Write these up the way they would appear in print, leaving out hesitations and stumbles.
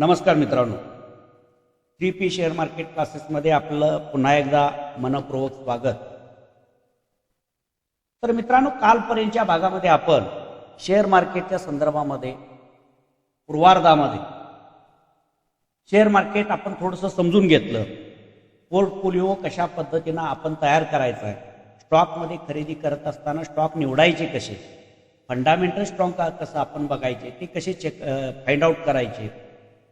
नमस्कार मित्रांनो, 3P share market क्लासेसमध्ये आपलं पुन्हा एकदा मनपूर्वक स्वागत. तर मित्रांनो, कालपर्यंतच्या भागामध्ये आपण शेअर मार्केटच्या संदर्भामध्ये पूर्वार्धामध्ये शेअर मार्केट आपण थोडंसं समजून घेतलं. पोर्टफोलिओ कशा पद्धतीनं आपण तयार करायचा आहे, स्टॉकमध्ये खरेदी करत असताना स्टॉक निवडायचे कसे, फंडामेंटल स्टॉक कसं आपण बघायचे, ते कसे फाइंड आउट करायचे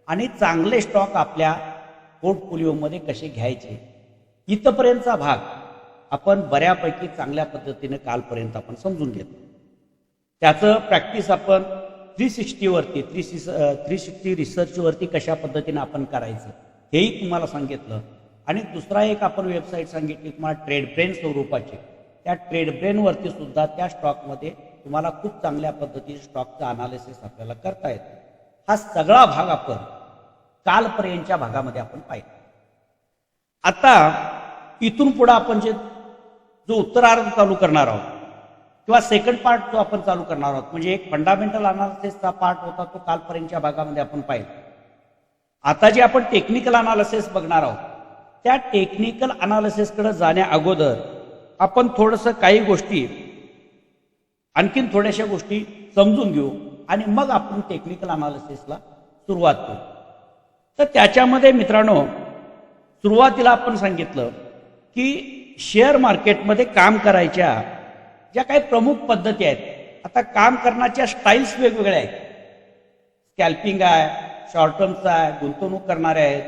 आणि चांगले स्टॉक आपल्या पोर्टफोलिओमध्ये कसे घ्यायचे, इथपर्यंतचा भाग आपण बऱ्यापैकी चांगल्या पद्धतीने कालपर्यंत आपण समजून घेतलं. त्याचं प्रॅक्टिस आपण 360 रिसर्चवरती कशा पद्धतीने आपण करायचं हेही तुम्हाला सांगितलं. आणि दुसरा एक आपण वेबसाईट सांगितली तुम्हाला ट्रेडब्रेन स्वरूपाची. त्या ट्रेडब्रेनवरती सुद्धा त्या स्टॉकमध्ये तुम्हाला खूप चांगल्या पद्धतीने स्टॉकचं अनालिसिस आपल्याला करता येतं. हा सगळा भाग आपण कालपर्यंतच्या भागामध्ये आपण पाहिला. आता इथून पुढे आपण जो उत्तरार्ध चालू करणार आहोत किंवा सेकंड पार्ट जो आपण चालू करणार आहोत, म्हणजे एक फंडामेंटल अनालिसिसचा पार्ट होता तो कालपर्यंतच्या भागामध्ये आपण पाहिला. आता जे आपण टेक्निकल अनालिसिस बघणार आहोत, त्या टेक्निकल अनालिसिसकडे जाण्या अगोदर आपण थोडंसं काही गोष्टी आणखीन थोड्याशा गोष्टी समजून घेऊ आणि मग आपण टेक्निकल अनालिसिसला सुरुवात करू. तर त्याच्यामध्ये मित्रांनो, सुरुवातीला आपण सांगितलं की शेअर मार्केटमध्ये काम करायच्या ज्या काही प्रमुख पद्धती आहेत. आता काम करण्याच्या स्टाईल्स वेगवेगळ्या आहेत. स्कॅल्पिंग आहे, शॉर्ट टर्मचा आहे, गुंतवणूक करणारे आहेत,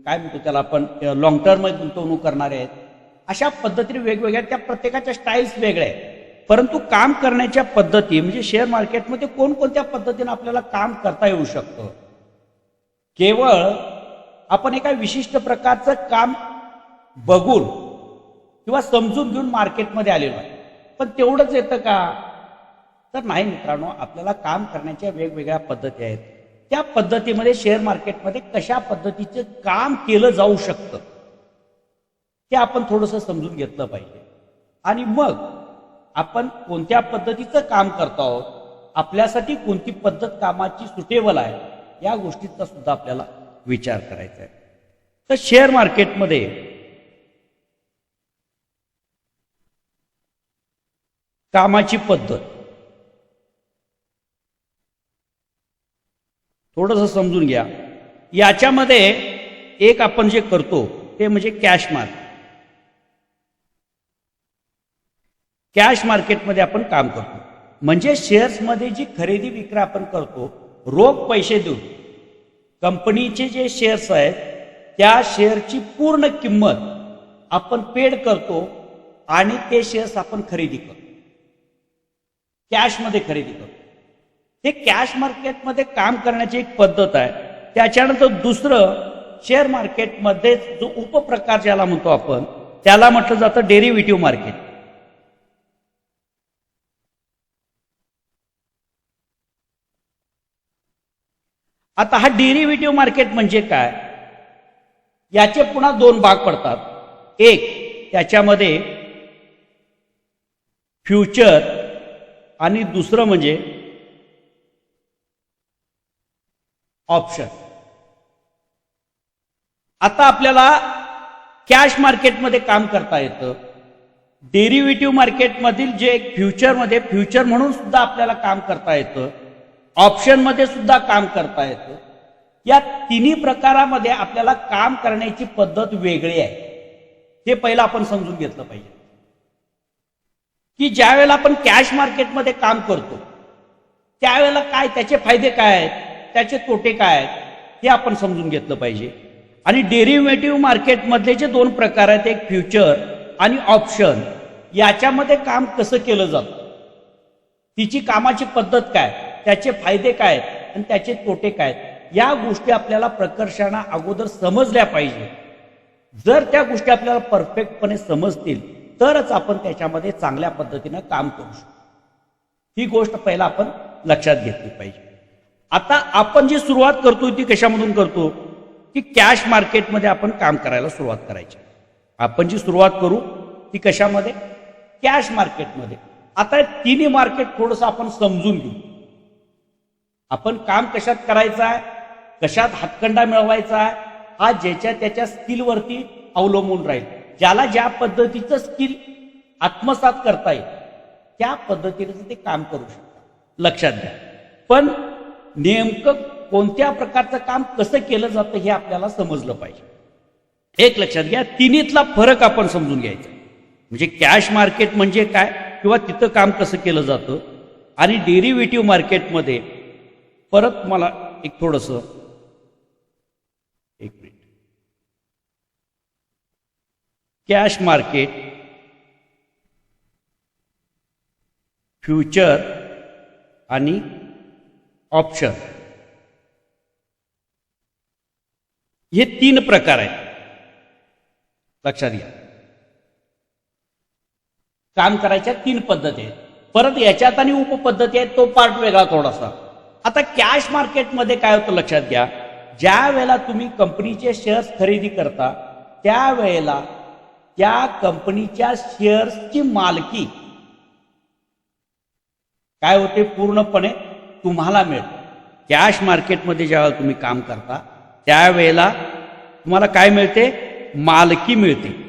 काय म्हणतो त्याला आपण लॉंग टर्म गुंतवणूक करणारे आहेत. अशा पद्धतीने वेगवेगळ्या त्या प्रत्येकाच्या स्टाईल्स वेगळ्या आहेत. परंतु काम करण्याच्या पद्धती म्हणजे शेअर मार्केटमध्ये कोणकोणत्या पद्धतीने आपल्याला काम करता येऊ शकतं. केवळ आपण एका विशिष्ट प्रकारचं काम बघून किंवा समजून घेऊन मार्केटमध्ये आलेलो आहे, पण तेवढंच येतं का? तर नाही मित्रांनो, आपल्याला काम करण्याच्या वेगवेगळ्या पद्धती आहेत. त्या पद्धतीमध्ये शेअर मार्केटमध्ये कशा पद्धतीचं काम केलं जाऊ शकतं ते आपण थोडंसं समजून घेतलं पाहिजे. आणि मग आपण कोणत्या पद्धतीचं काम करतो आहोत, आपल्यासाठी कोणती पद्धत कामाची सुटेबल आहे, या गोष्टीचा सुद्धा आपल्याला विचार करायचा आहे. तर शेअर मार्केटमध्ये कामाची पद्धत थोडंसं समजून घ्या. याच्यामध्ये एक आपण जे करतो ते म्हणजे कॅश मार्केट. कॅश मार्केटमध्ये आपण काम करतो म्हणजे शेअर्समध्ये जी खरेदी विक्री आपण करतो, रोख पैसे देऊन कंपनीचे जे शेअर्स आहेत त्या शेअरची पूर्ण किंमत आपण पेड करतो आणि ते शेअर्स आपण खरेदी करतो, कॅशमध्ये खरेदी करतो. हे कॅश मार्केटमध्ये काम करण्याची एक पद्धत आहे. त्याच्यानंतर दुसरं, शेअर मार्केटमध्ये जो उपप्रकार ज्याला म्हणतो आपण, त्याला म्हटलं जातं डेरिव्हेटिव्ह मार्केट. आता हा डेरिव्हेटिव्ह मार्केट म्हणजे काय, याचे पुन्हा दोन भाग पडतात. एक त्याच्यामध्ये फ्युचर आणि दुसरं म्हणजे ऑप्शन. आता आपल्याला कॅश मार्केटमध्ये काम करता येतं. डेरिव्हेटिव्ह मार्केटमधील जे फ्युचरमध्ये फ्युचर म्हणून सुद्धा आपल्याला काम करता येतं, ऑप्शनमध्ये सुद्धा काम करता येतं. या तिन्ही प्रकारामध्ये आपल्याला काम करण्याची पद्धत वेगळी आहे. हे पहिलं आपण समजून घेतलं पाहिजे की ज्या वेळेला आपण कॅश मार्केटमध्ये काम करतो त्यावेळेला काय त्याचे फायदे काय आहेत, त्याचे तोटे काय आहेत, हे आपण समजून घेतलं पाहिजे. आणि डेरिव्हेटिव्ह मार्केटमधले जे दोन प्रकार आहेत, एक फ्युचर आणि ऑप्शन, याच्यामध्ये काम कसं केलं जातं, तिची कामाची पद्धत काय, त्याचे फायदे काय आणि त्याचे तोटे काय, या गोष्टी आपल्याला प्रकर्षाने अगोदर समजल्या पाहिजे. जर त्या गोष्टी आपल्याला परफेक्टपणे समजतील तरच आपण त्याच्यामध्ये चांगल्या पद्धतीनं काम करू शकतो. ही गोष्ट पहिला आपण लक्षात घेतली पाहिजे. आता आपण जी सुरुवात करतो ती कशामधून करतो की कॅश मार्केटमध्ये आपण काम करायला सुरुवात करायची. आपण जी सुरुवात करू ती कशामध्ये, कॅश मार्केटमध्ये. आता तिन्ही मार्केट थोडंसं आपण समजून घेऊ. आपण काम कशात करायचं आहे, कशात हातखंडा मिळवायचा आहे, हा ज्याच्या त्याच्या स्किलवरती अवलंबून राहील. ज्याला ज्या पद्धतीचं स्किल आत्मसात करता येईल त्या पद्धतीने ते काम करू शकतात, लक्षात घ्या. पण नेमकं कोणत्या प्रकारचं काम कसं केलं जातं हे आपल्याला समजलं पाहिजे. एक लक्षात घ्या, तिन्हीतला फरक आपण समजून घ्यायचा. म्हणजे कॅश मार्केट म्हणजे काय किंवा तिथं काम कसं केलं जातं, आणि डेरिव्हेटिव्ह मार्केटमध्ये परत मला एक थोडंसं एक मिनिट. कॅश मार्केट, फ्युचर आणि ऑप्शन हे तीन प्रकार आहेत, लक्षात घ्या. काम करायच्या तीन पद्धती आहेत. परत याच्यात आणि उपपद्धती आहेत, तो पार्ट वेगळा थोडासा. आता कॅश मार्केटमध्ये काय होतं लक्षात घ्या, ज्या वेळेला तुम्ही कंपनीचे शेअर्स खरेदी करता त्यावेळेला त्या कंपनीच्या शेअर्सची मालकी काय होते, पूर्णपणे तुम्हाला मिळते. कॅश मार्केटमध्ये ज्यावेळेला तुम्ही काम करता त्यावेळेला तुम्हाला काय मिळते, मालकी मिळते.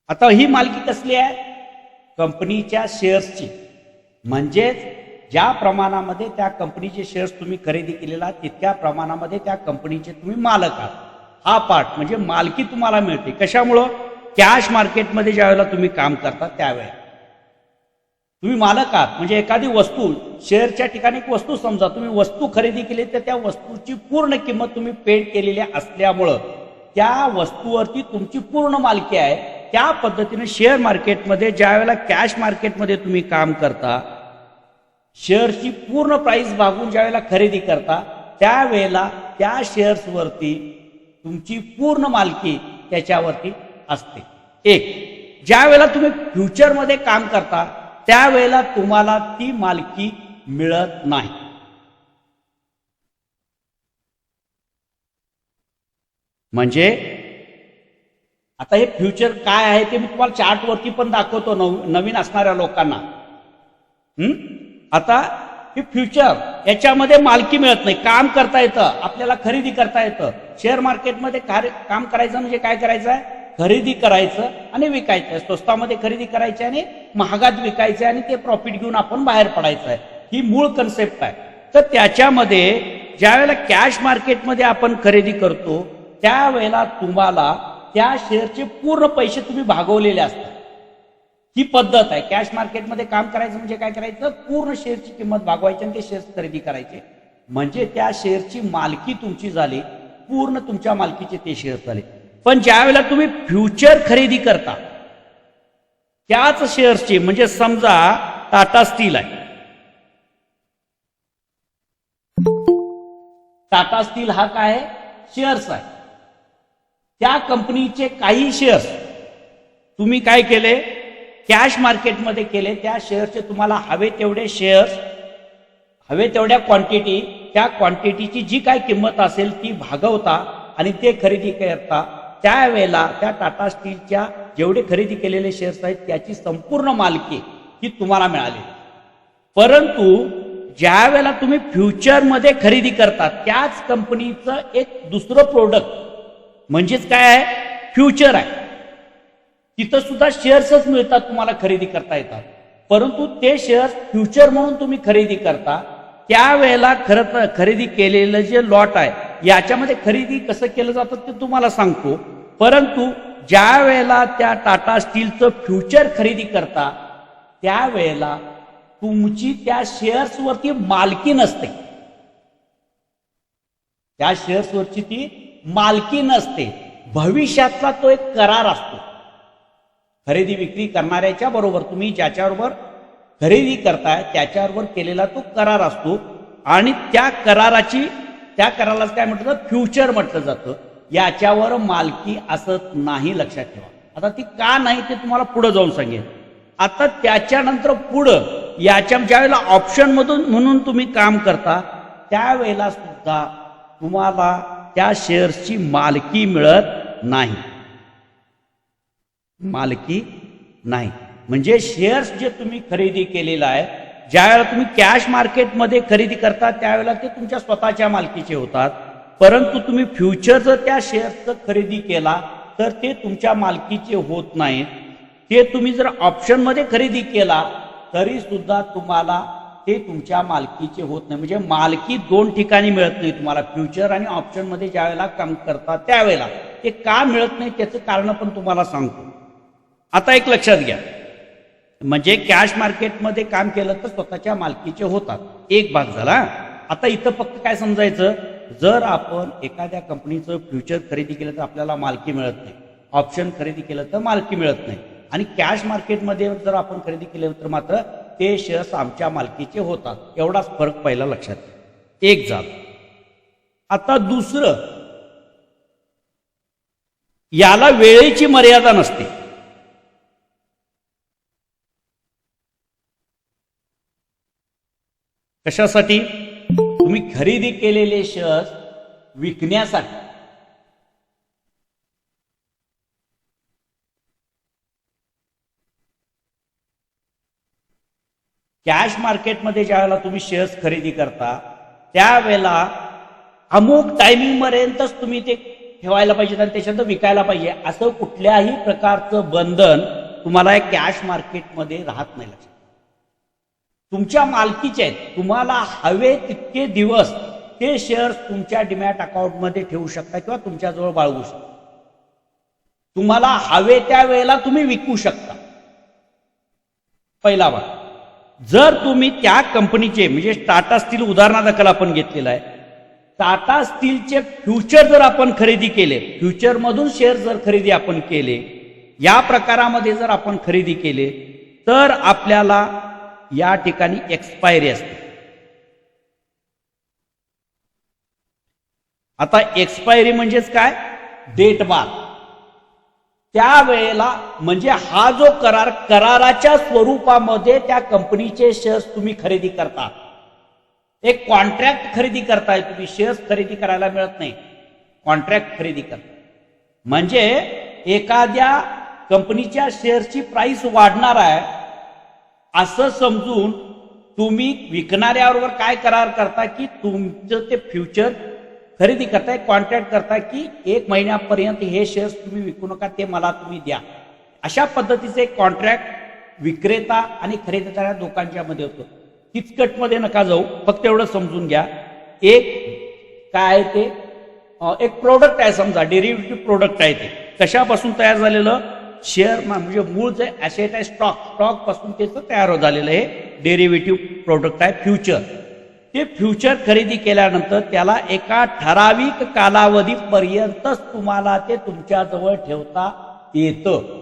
आता ही मालकी कसली आहे, कंपनीच्या शेअर्सची. म्हणजेच ज्या प्रमाणामध्ये त्या कंपनीचे शेअर्स तुम्ही खरेदी केलेला तितक्या प्रमाणामध्ये त्या कंपनीचे तुम्ही मालक आहात. हा पार्ट म्हणजे मालकी तुम्हाला मिळते. कशामुळं, कॅश मार्केटमध्ये ज्या वेळेला तुम्ही काम करता त्यावेळेला तुम्ही मालक आहात. म्हणजे एखादी वस्तू, शेअरच्या ठिकाणी एक वस्तू समजा तुम्ही वस्तू खरेदी केली तर त्या वस्तूची पूर्ण किंमत तुम्ही पेड केलेली असल्यामुळं त्या वस्तूवरती तुमची पूर्ण मालकी आहे. त्या पद्धतीने शेअर मार्केटमध्ये ज्या वेळेला कॅश मार्केटमध्ये तुम्ही काम करता, शेअरची पूर्ण प्राइस भागून ज्या वेळेला खरेदी करता त्यावेळेला त्या शेअर्सवरती तुमची पूर्ण मालकी त्याच्यावरती असते. एक, ज्या वेळेला तुम्ही फ्युचरमध्ये काम करता त्यावेळेला तुम्हाला ती मालकी मिळत नाही. म्हणजे आता हे फ्युचर काय आहे ते मी तुम्हाला चार्टवरती पण दाखवतो नवीन असणाऱ्या लोकांना. आता हे फ्युचर, याच्यामध्ये मालकी मिळत नाही. काम करता येतं आपल्याला, खरेदी करता येतं. शेअर मार्केटमध्ये काम करायचं म्हणजे काय करायचं आहे, खरेदी करायचं आणि विकायचं. स्वस्तामध्ये खरेदी करायची आणि महागात विकायचं आणि ते प्रॉफिट घेऊन आपण बाहेर पडायचं आहे. ही मूळ कन्सेप्ट आहे. तर त्याच्यामध्ये ज्या वेळेला कॅश मार्केटमध्ये आपण खरेदी करतो त्यावेळेला तुम्हाला त्या शेअरचे पूर्ण पैसे तुम्ही भागवलेले असतात. ही पद्धत आहे. कॅश मार्केटमध्ये काम करायचं म्हणजे काय करायचं, पूर्ण शेअरची किंमत भागवायची आणि ते शेअर्स खरेदी करायचे. म्हणजे त्या शेअरची मालकी तुमची झाली, पूर्ण तुमच्या मालकीचे ते शेअर झाले. पण ज्या वेळेला तुम्ही फ्युचर खरेदी करता त्याच शेअर्सची, म्हणजे समजा टाटा स्टील आहे, टाटा स्टील हा काय शेअर्स आहे. त्या कंपनीचे काही शेअर्स तुम्ही काय केले, कॅश मार्केटमध्ये केले. त्या शेअर्सचे तुम्हाला हवे तेवढे शेअर्स, हवे तेवढ्या क्वांटिटी, त्या क्वांटिटीची जी काय किंमत असेल ती भागवता आणि ते खरेदी करता. त्यावेळेला त्या टाटा स्टीलच्या जेवढे खरेदी केलेले शेअर्स आहेत त्याची संपूर्ण मालकी ही तुम्हाला मिळाली. परंतु ज्या वेळेला तुम्ही फ्युचरमध्ये खरेदी करता त्याच कंपनीचं एक दुसरं प्रोडक्ट म्हणजेच काय आहे, फ्युचर आहे. तिथं सुद्धा शेअर्सच मिळतात, तुम्हाला खरेदी करता येतात. परंतु ते शेअर्स फ्युचर म्हणून तुम्ही खरेदी करता त्यावेळेला खरं खरेदी केलेलं जे लॉट आहे याच्यामध्ये खरेदी कसं केलं जातं ते तुम्हाला सांगतो. परंतु ज्या वेळेला त्या टाटा स्टीलचं फ्युचर खरेदी करता त्यावेळेला तुमची त्या शेअर्सवरती मालकी नसते. त्या शेअर्सवरची ती मालकी नसते. भविष्यातला तो एक करार असतो. खरेदी विक्री करणाऱ्याच्या बरोबर तुम्ही ज्याच्याबरोबर खरेदी करताय त्याच्याबरोबर केलेला तो करार असतो आणि त्या कराराला काय म्हटलं, फ्युचर म्हटलं जातं. याच्यावर मालकी असत नाही, लक्षात ठेवा. आता ती का नाही ते तुम्हाला पुढे जाऊन सांगेन. आता त्याच्यानंतर पुढं याच्या ज्यावेळेला ऑप्शन मधून म्हणून तुम्ही काम करता त्यावेळेला सुद्धा तुम्हाला त्या शेअर्सची मालकी मिळत नाही, मालकी नाही. म्हणजे शेअर्स जे तुम्ही खरेदी केलेला आहे, ज्यावेळेला तुम्ही कॅश मार्केटमध्ये खरेदी करता त्यावेळेला ते तुमच्या स्वतःच्या मालकीचे होतात, परंतु तुम्ही फ्युचर जर त्या शेअर्सचं खरेदी केला तर ते तुमच्या मालकीचे होत नाहीत. ते तुम्ही जर ऑप्शनमध्ये खरेदी केला तरी सुद्धा तुम्हाला ते तुमच्या मालकीचे होत नाही. म्हणजे मालकी दोन ठिकाणी मिळत नाही तुम्हाला, फ्युचर आणि ऑप्शनमध्ये ज्या वेळेला काम करता त्यावेळेला. ते का मिळत नाही त्याचं कारण पण तुम्हाला सांगतो. आता एक लक्षात घ्या, म्हणजे कॅश मार्केटमध्ये काम केलं तर स्वतःच्या मालकीचे होतात, एक भाग झाला. आता इथं फक्त काय समजायचं, जर आपण एखाद्या कंपनीचं फ्युचर खरेदी केलं तर आपल्याला मालकी मिळत नाही, ऑप्शन खरेदी केलं तर मालकी मिळत नाही, आणि कॅश मार्केटमध्ये जर आपण खरेदी केलं तर मात्र ते शेअर्स आमच्या मालकीचे होतात. एवढाच फरक पहिला लक्षात घ्या, एक झालं. आता दुसरं, याला वेळेची मर्यादा नसते. कशासाठी? तुम्ही खरेदी केलेले शेअर्स विकण्यासाठी. कॅश मार्केटमध्ये ज्यावेळेला तुम्ही शेअर्स खरेदी करता त्यावेळेला अमुक टायमिंग पर्यंतच तुम्ही ते ठेवायला पाहिजे आणि त्याच्यानंतर विकायला पाहिजे, असं कुठल्याही प्रकारचं बंधन तुम्हाला कॅश मार्केटमध्ये राहत नाही. लक्षात, तुमच्या मालकीचे आहेत, तुम्हाला हवे तितके दिवस ते शेअर्स तुमच्या डीमॅट अकाउंटमध्ये ठेवू शकता किंवा तुमच्याजवळ बाळगू शकता. तुम्हाला हवे त्या वेळेला तुम्ही विकू शकता. पहिला भाग. जर तुम्ही त्या कंपनीचे, म्हणजे टाटा स्टील उदाहरणादाखल आपण घेतलेलं आहे, टाटा स्टीलचे फ्युचर जर आपण खरेदी केले, फ्युचर मधून शेअर जर खरेदी आपण केले, या प्रकारामध्ये जर आपण खरेदी केले तर आपल्याला या ठिकाणी एक्सपायरी असते. आता एक्सपायरी म्हणजेच काय, डेट बार. त्यावेळेला म्हणजे हा जो कराराच्या स्वरूपामध्ये त्या कंपनीचे शेअर्स तुम्ही खरेदी करता, एक कॉन्ट्रॅक्ट खरेदी करताय तुम्ही, शेअर्स खरेदी करायला मिळत नाही, कॉन्ट्रॅक्ट खरेदी करता. म्हणजे एखाद्या कंपनीच्या शेअर्सची प्राइस वाढणार आहे असं समजून तुम्ही विकणाऱ्याबरोबर काय करार करता की तुमचं ते फ्युचर खरेदी करताय, कॉन्ट्रॅक्ट करताय की 1 महिन्यापर्यंत हे शेअर्स तुम्ही विकू नका, ते मला तुम्ही द्या. अशा पद्धतीचे एक विक्रेता आणि खरेदीदार दोघांच्या मध्ये होतो. किचकटमध्ये नका जाऊ, फक्त एवढं समजून घ्या. एक काय ते एक प्रोडक्ट आहे, समजा डेरिव्हेटिव्ह प्रोडक्ट आहे, ते कशापासून तयार झालेलं, शेअर म्हणजे मूळ जे ऍसेट आहे स्टॉक पासून त्याचं तयार झालेलं हे डेरिव्हेटिव्ह प्रोडक्ट आहे फ्युचर. ते फ्युचर खरेदी केल्यानंतर त्याला एका ठराविक कालावधीपर्यंतच तुम्हाला ते तुमच्याजवळ ठेवता येतं.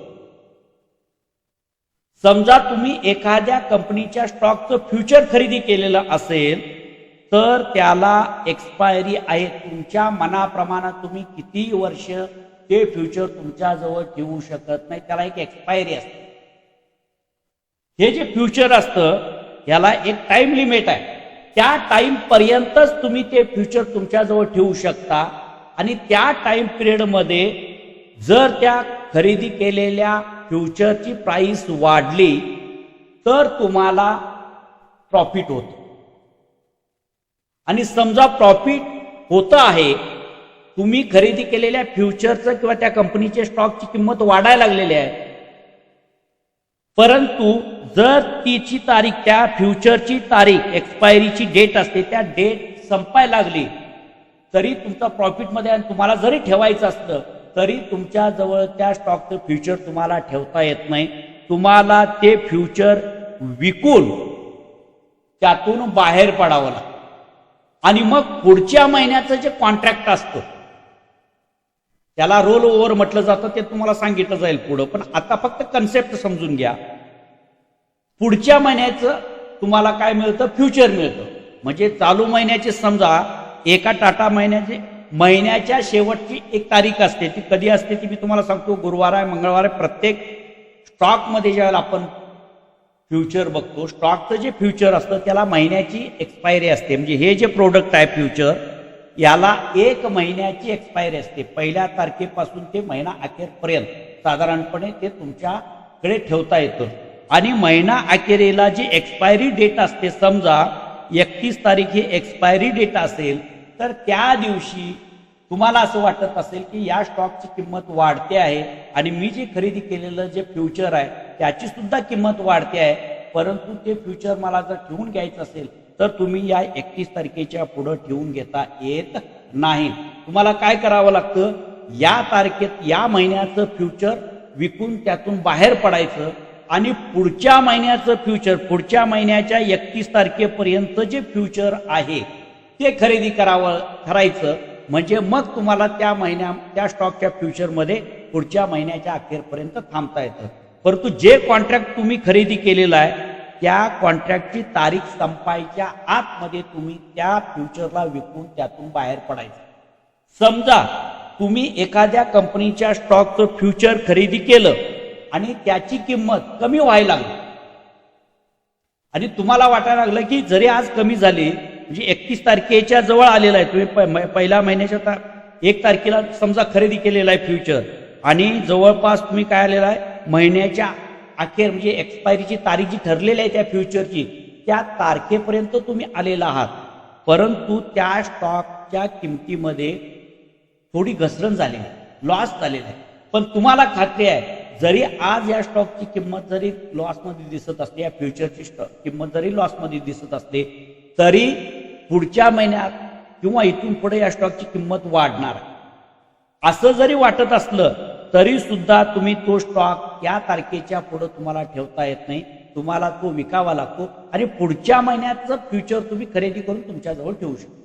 समजा तुम्ही एखाद्या कंपनीच्या स्टॉकचं फ्युचर खरेदी केलेलं असेल तर त्याला एक्सपायरी आहे. तुमच्या मनाप्रमाणे तुम्ही किती वर्ष ते फ्युचर तुमच्याजवळ ठेवू शकत नाही, त्याला एक एक्सपायरी असते. हे जे फ्युचर असतं याला एक टाइम लिमिट आहे, त्या टाइम पर्यंतच तुम्ही ते फ्युचर तुमच्याजवळ ठेवू शकता. आणि त्या टाइम पिरियड मध्ये जर त्या खरेदी केलेल्या फ्युचरची प्राइस वाढली तर तुम्हाला प्रॉफिट होतं. आणि समजा प्रॉफिट होतं आहे, तुम्ही खरेदी केलेल्या फ्युचरचं किंवा त्या कंपनीच्या स्टॉकची किंमत वाढायला लागलेली आहे, परंतु जर तिची तारीख, त्या फ्युचरची तारीख, एक्सपायरीची डेट असते, त्या डेट संपायला लागली तरी तुमचा प्रॉफिटमध्ये, आणि तुम्हाला जरी ठेवायचं असतं तरी तुमच्या जवळ त्या स्टॉकचं फ्युचर तुम्हाला ठेवता येत नाही. तुम्हाला ते फ्युचर विकून त्यातून बाहेर पडावं लागतं. आणि मग पुढच्या महिन्याचं जे कॉन्ट्रॅक्ट असतं त्याला रोल ओव्हर म्हटलं जातं, ते तुम्हाला सांगितलं जाईल पुढं. पण आता फक्त कन्सेप्ट समजून घ्या. पुढच्या महिन्याचं तुम्हाला काय मिळतं, फ्युचर मिळतं. म्हणजे चालू महिन्याची समजा एका टाटा महिन्याच्या शेवटची एक तारीख असते, ती कधी असते ती मी तुम्हाला सांगतो, गुरुवार आहे, मंगळवार आहे. प्रत्येक स्टॉकमध्ये ज्यावेळेला आपण फ्युचर बघतो. स्टॉकचं जे फ्युचर असतं त्याला महिन्याची एक्सपायरी असते. म्हणजे हे जे प्रोडक्ट आहे फ्युचर, याला 1 महिन्याची एक्सपायरी असते. पहिल्या तारखेपासून ते महिना अखेरपर्यंत साधारणपणे ते तुमच्याकडे ठेवता येतं. आणि महिना अखेरीला जी एक्सपायरी डेट असते, समजा 31 तारीख ही एक्सपायरी डेट असेल, तर त्या दिवशी तुम्हाला असं वाटत असेल की या स्टॉकची किंमत वाढते आहे आणि मी जे खरेदी केलेलं जे फ्युचर आहे त्याची सुद्धा किंमत वाढते आहे, परंतु ते फ्युचर मला जर ठेवून घ्यायचं असेल तर तुम्ही या 31 तारखेच्या पुढे ठेवून घेता येत नाही. तुम्हाला काय करावं लागतं, या तारखेत या महिन्याचं फ्युचर विकून त्यातून बाहेर पडायचं आणि पुढच्या महिन्याचं फ्युचर, पुढच्या महिन्याच्या 31 तारखेपर्यंत जे फ्युचर आहे ते खरेदी करायचं. म्हणजे मग तुम्हाला त्या स्टॉकच्या फ्युचरमध्ये पुढच्या महिन्याच्या अखेरपर्यंत थांबता येतं. परंतु जे कॉन्ट्रॅक्ट तुम्ही खरेदी केलेलं आहे त्या कॉन्ट्रॅक्टची तारीख संपायच्या आतमध्ये तुम्ही त्या फ्युचरला विकून त्यातून बाहेर पडायचं. समजा तुम्ही एखाद्या कंपनीच्या स्टॉकचं फ्युचर खरेदी केलं आणि त्याची किंमत कमी व्हायला लागली आणि तुम्हाला वाटायला लागलं की जरी आज कमी झाली, म्हणजे 31 तारखेच्या जवळ आलेला आहे, तुम्ही पहिल्या महिन्याच्या 1 तारखेला समजा खरेदी केलेला आहे फ्युचर आणि जवळपास तुम्ही काय आलेला आहे महिन्याच्या अखेर म्हणजे एक्सपायरीची तारीख जी ठरलेली आहे त्या फ्युचरची त्या तारखेपर्यंत तुम्ही आलेला आहात, परंतु त्या स्टॉकच्या किमतीमध्ये थोडी घसरण झालेली आहे, लॉस झालेला आहे. पण तुम्हाला खात्री आहे जरी आज या स्टॉकची किंमत जरी लॉसमध्ये दिसत असते, या फ्युचरची किंमत जरी लॉसमध्ये दिसत असते, तरी पुढच्या महिन्यात किंवा इथून पुढे या स्टॉकची किंमत वाढणार आहे. असं जरी वाटत असलं तरी सुद्धा तुम्ही तो स्टॉक या तारखेच्या पुढे तुम्हाला ठेवता येत नाही, तुम्हाला तो विकावा लागतो आणि पुढच्या महिन्याचं फ्युचर तुम्ही खरेदी करून तुमच्याजवळ ठेवू शकता.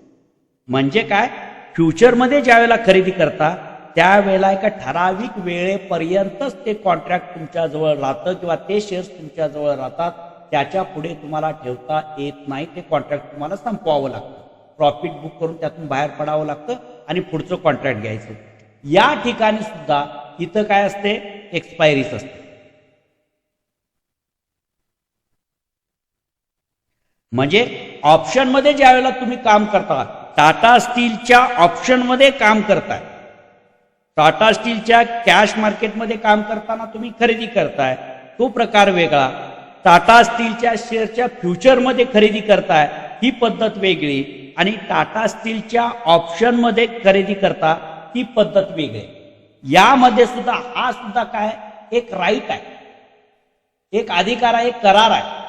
म्हणजे काय, फ्युचरमध्ये ज्या वेळेला खरेदी करता त्यावेळेला एका ठराविक वेळेपर्यंतच ते कॉन्ट्रॅक्ट तुमच्याजवळ राहतं किंवा ते शेअर्स तुमच्याजवळ राहतात, त्याच्या पुढे तुम्हाला ठेवता येत नाही. ते कॉन्ट्रॅक्ट तुम्हाला संपवावं लागतं, प्रॉफिट बुक करून त्यातून बाहेर पडावं लागतं आणि पुढचं कॉन्ट्रॅक्ट घ्यायचं. या ठिकाणी सुद्धा इथं काय असते, एक्सपायरीच असते. म्हणजे ऑप्शनमध्ये ज्या वेळेला तुम्ही काम करता, टाटा स्टीलच्या ऑप्शनमध्ये काम करताय, टाटा स्टीलच्या कॅश मार्केटमध्ये काम करताना तुम्ही खरेदी करताय, तो प्रकार वेगळा. टाटा स्टीलच्या शेअरच्या फ्युचरमध्ये खरेदी करताय, ही पद्धत वेगळी. आणि टाटा स्टीलच्या ऑप्शनमध्ये खरेदी करता, ही पद्धत वेगळी. यामध्ये सुद्धा हा सुद्धा काय एक राईट आहे, एक अधिकार आहे, एक करार आहे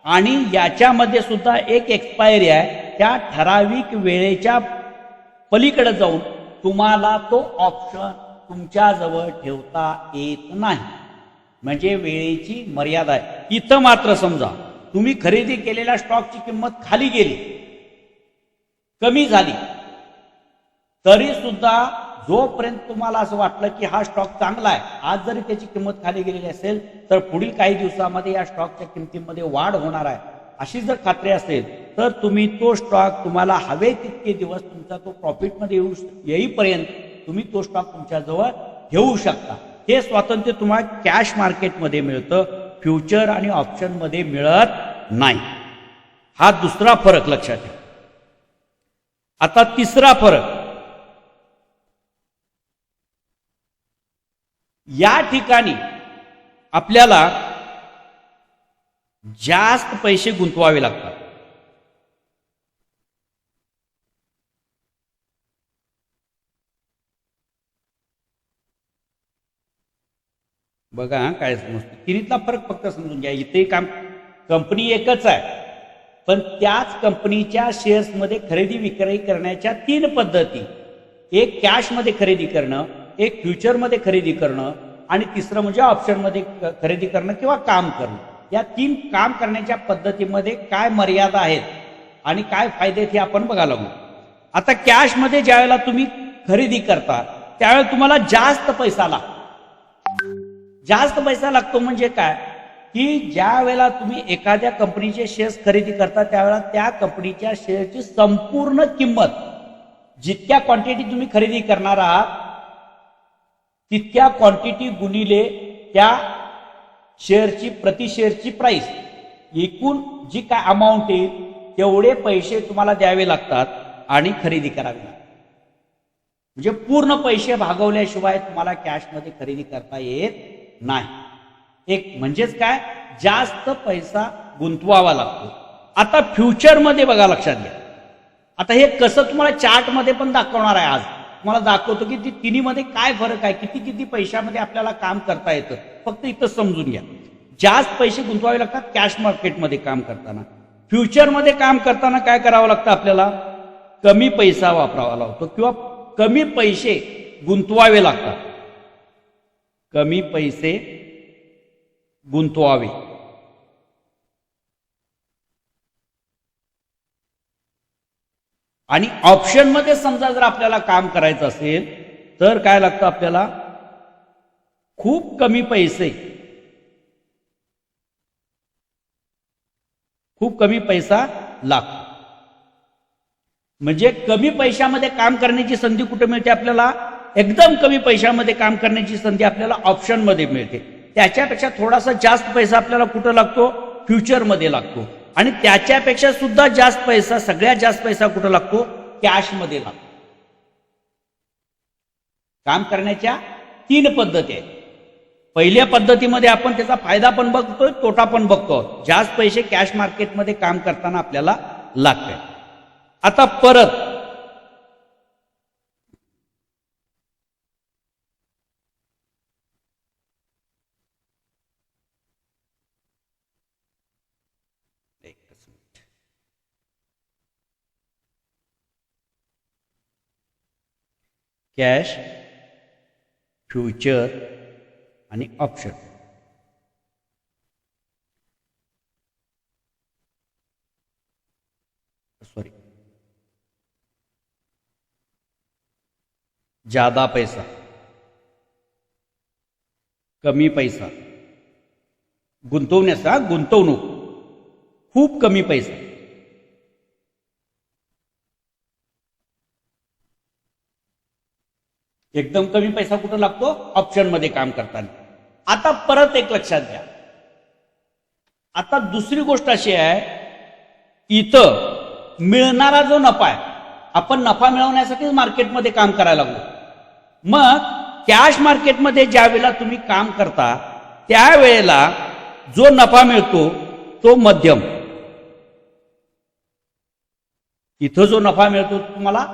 आणि याच्यामध्ये सुद्धा एक एक्सपायरी आहे. त्या ठराविक वेळेच्या पलीकडे जाऊन तुम्हाला तो ऑप्शन तुमच्याजवळ ठेवता येत नाही. म्हणजे वेळेची मर्यादा आहे. इथं मात्र समजा तुम्ही खरेदी केलेल्या स्टॉकची किंमत खाली गेली, कमी झाली, तरी सुद्धा जोपर्यंत तुम्हाला असं वाटलं की हा स्टॉक चांगला आहे, आज जरी त्याची किंमत खाली गेलेली असेल तर पुढील काही दिवसामध्ये या स्टॉकच्या किमतीमध्ये वाढ होणार आहे, अशी जर खात्री असेल तर तुम्ही तो स्टॉक तुम्हाला हवे तितके दिवस तुमचा तो प्रॉफिटमध्ये येईपर्यंत तुम्ही तो स्टॉक तुमच्याजवळ घेऊ शकता. हे स्वातंत्र्य तुम्हाला कॅश मार्केटमध्ये मिळतं, फ्युचर आणि ऑप्शनमध्ये मिळत नाही. हा दुसरा फरक लक्षात ठेवा. आता तिसरा फरक, या ठिकाणी आपल्याला जास्त पैसे गुंतवावे लागतात. बघा काय समजतं, तिन्हीतला फरक फक्त समजून घ्या. इथे काम कंपनी एकच आहे, पण त्याच कंपनीच्या शेअर्समध्ये खरेदी विक्री करण्याच्या 3 पद्धती. एक कॅशमध्ये खरेदी करणं, एक फ्युचरमध्ये खरेदी करणं आणि तिसरं म्हणजे ऑप्शनमध्ये खरेदी करणं किंवा काम करणं. या 3 काम करण्याच्या पद्धतीमध्ये काय मर्यादा आहेत आणि काय फायदे हे आपण बघायला लागलो. आता कॅशमध्ये ज्या वेळेला तुम्ही खरेदी करता त्यावेळेला तुम्हाला जास्त पैसा लागतो. जास्त पैसा लागतो म्हणजे काय की ज्या वेळेला तुम्ही एखाद्या कंपनीचे शेअर्स खरेदी करता त्यावेळेला त्या कंपनीच्या शेअरची संपूर्ण किंमत, जितक्या क्वांटिटी तुम्ही खरेदी करणार आहात तितक्या क्वांटिटी गुणिले त्या शेअरची प्रति शेअरची प्राइस एकूण जी काय अमाऊंट येईल तेवढे पैसे तुम्हाला द्यावे लागतात आणि खरेदी करावी लागते. म्हणजे पूर्ण पैसे भागवल्याशिवाय तुम्हाला कॅशमध्ये खरेदी करता येत नाही. एक म्हणजेच काय, जास्त पैसा गुंतवावा लागतो. आता फ्युचरमध्ये बघा, लक्षात घ्या, आता हे कसं तुम्हाला चार्टमध्ये पण दाखवणार आहे. आज तुम्हाला दाखवतो की ती तिन्हीमध्ये काय फरक आहे, किती किती पैशामध्ये आपल्याला काम करता येतं. फक्त इथं समजून घ्या. जास्त पैसे गुंतवावे लागतात कॅश मार्केटमध्ये काम करताना. फ्युचरमध्ये काम करताना काय करावं लागतं आपल्याला, कमी पैसा वापरावा लागतो किंवा कमी पैसे गुंतवावे लागतात. कमी पैसे गुंतवावे. आणि ऑप्शनमध्ये समजा जर आपल्याला काम करायचं असेल तर काय लागतं आपल्याला, खूप कमी पैसे, खूप कमी पैसा लागतो. म्हणजे कमी पैशामध्ये काम करण्याची संधी कुठे मिळते आपल्याला, एकदम कमी पैशामध्ये काम करण्याची संधी आपल्याला ऑप्शनमध्ये मिळते. त्याच्यापेक्षा थोडासा जास्त पैसा आपल्याला कुठं लागतो, फ्युचरमध्ये लागतो. आणि त्याच्यापेक्षा सुद्धा जास्त पैसा, सगळ्यात जास्त पैसा कुठं लागतो, कॅशमध्ये लागतो. काम करण्याच्या 3 पद्धती आहेत. पहिल्या पद्धतीमध्ये आपण त्याचा फायदा पण बघतोय, तोटा पण बघतो. जास्त पैसे कॅश मार्केटमध्ये काम करताना आपल्याला लागते. आता परत कॅश, फ्युचर आणि ऑप्शन. सॉरी, ज्यादा पैसा, कमी पैसा, गुंतवण्याचा गुंतवणूक, खूप कमी पैसा. एकदम कमी पैसा कुठं लागतो, ऑप्शन मध्ये काम करताना. आता परत एक लक्षात घ्या. आता दुसरी गोष्ट अशी आहे, इथं मिळणारा जो नफा आहे, आपण नफा मिळवण्यासाठीच मार्केटमध्ये काम करायला लागलो. मग कॅश मार्केटमध्ये ज्या वेळेला तुम्ही काम करता त्यावेळेला जो नफा मिळतो तो मध्यम. इथं जो नफा मिळतो तुम्हाला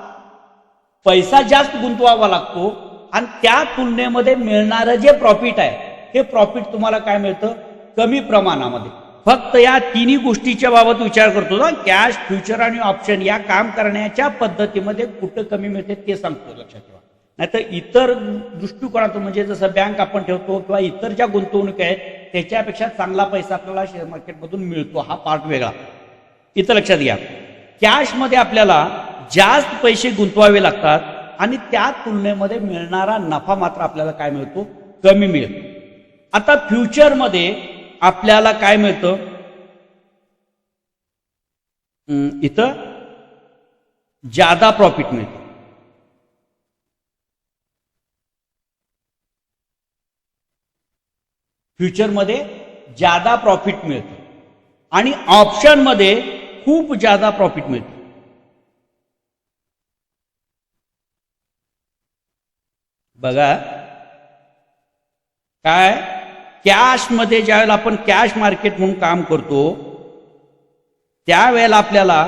पैसा जास्त गुंतवावा लागतो आणि त्या तुलनेमध्ये मिळणारं जे प्रॉफिट आहे हे प्रॉफिट तुम्हाला काय मिळतं, कमी प्रमाणामध्ये. फक्त या तिन्ही गोष्टीच्या बाबत विचार करतो ना, कॅश, फ्युचर आणि ऑप्शन या काम करण्याच्या पद्धतीमध्ये कुठं कमी मिळते ते सांगतो, लक्षात ठेवा. नाहीतर इतर दृष्टिकोनातून, म्हणजे जसं बँक आपण ठेवतो किंवा इतर ज्या गुंतवणूक आहेत त्याच्यापेक्षा चांगला पैसा आपल्याला शेअर मार्केटमधून मिळतो, हा पार्ट वेगळा. इथं लक्षात घ्या, कॅशमध्ये आपल्याला जास्त पैसे गुंतवावे लागतात आणि त्या तुलनेमध्ये मिळणारा नफा मात्र आपल्याला काय मिळतो, कमी मिळतो. आता फ्युचरमध्ये आपल्याला काय मिळतं, इथं जादा प्रॉफिट मिळतो. फ्युचरमध्ये जादा प्रॉफिट मिळतं आणि ऑप्शनमध्ये खूप जादा प्रॉफिट मिळतं. बघा काय, कॅशमध्ये ज्यावेळेला आपण कॅश मार्केट म्हणून काम करतो त्यावेळेला आपल्याला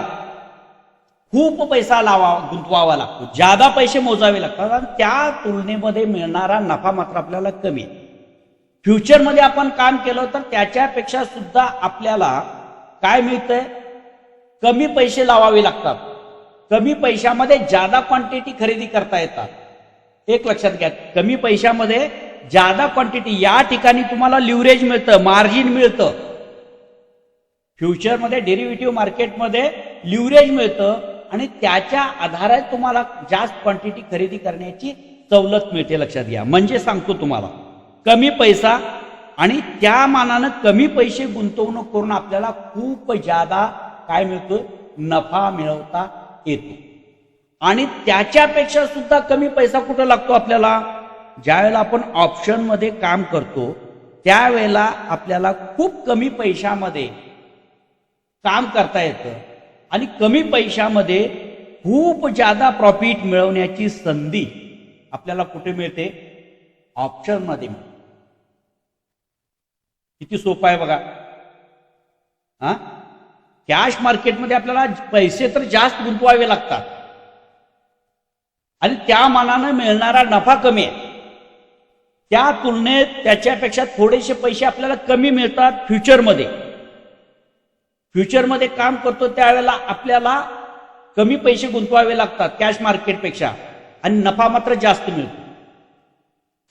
खूप पैसा गुंतवावा लागतो, जादा पैसे मोजावे लागतात आणि त्या तुलनेमध्ये मिळणारा नफा मात्र आपल्याला कमी आहे. फ्युचरमध्ये आपण काम केलं तर त्याच्यापेक्षा सुद्धा आपल्याला काय मिळतंय, कमी पैसे लावावे लागतात. कमी पैशामध्ये जादा क्वांटिटी खरेदी करता येतात. एक लक्षात घ्या, कमी पैशामध्ये जादा क्वांटिटी, या ठिकाणी तुम्हाला लिव्हरेज मिळतं, मार्जिन मिळतं. फ्युचरमध्ये, डेरिव्हेटिव्ह मार्केटमध्ये लिव्हरेज मिळतं आणि त्याच्या आधारे तुम्हाला जास्त क्वांटिटी खरेदी करण्याची सवलत मिळते. लक्षात घ्या, म्हणजे सांगतो तुम्हाला, कमी पैसा आणि त्या मानानं कमी पैसे गुंतवणूक करून आपल्याला खूप जादा काय मिळतो, नफा मिळवता येतो. आणि त्याच्यापेक्षा सुद्धा कमी पैसा कुठं लागतो आपल्याला, ज्यावेळेला आपण ऑप्शनमध्ये काम करतो त्यावेळेला आपल्याला खूप कमी पैशामध्ये काम करता येतं आणि कमी पैशामध्ये खूप जादा प्रॉफिट मिळवण्याची संधी आपल्याला कुठे मिळते? ऑप्शनमध्ये मिळते. किती सोपं आहे बघा. कॅश मार्केटमध्ये आपल्याला पैसे तर जास्त गुंतवावे लागतात आणि त्या मानाने मिळणारा नफा कमी आहे. त्या तुलनेत त्याच्यापेक्षा थोडेसे पैसे आपल्याला कमी मिळतात फ्युचरमध्ये. फ्युचरमध्ये काम करतो त्यावेळेला आपल्याला कमी पैसे गुंतवावे लागतात कॅश मार्केटपेक्षा आणि नफा मात्र जास्त मिळतो.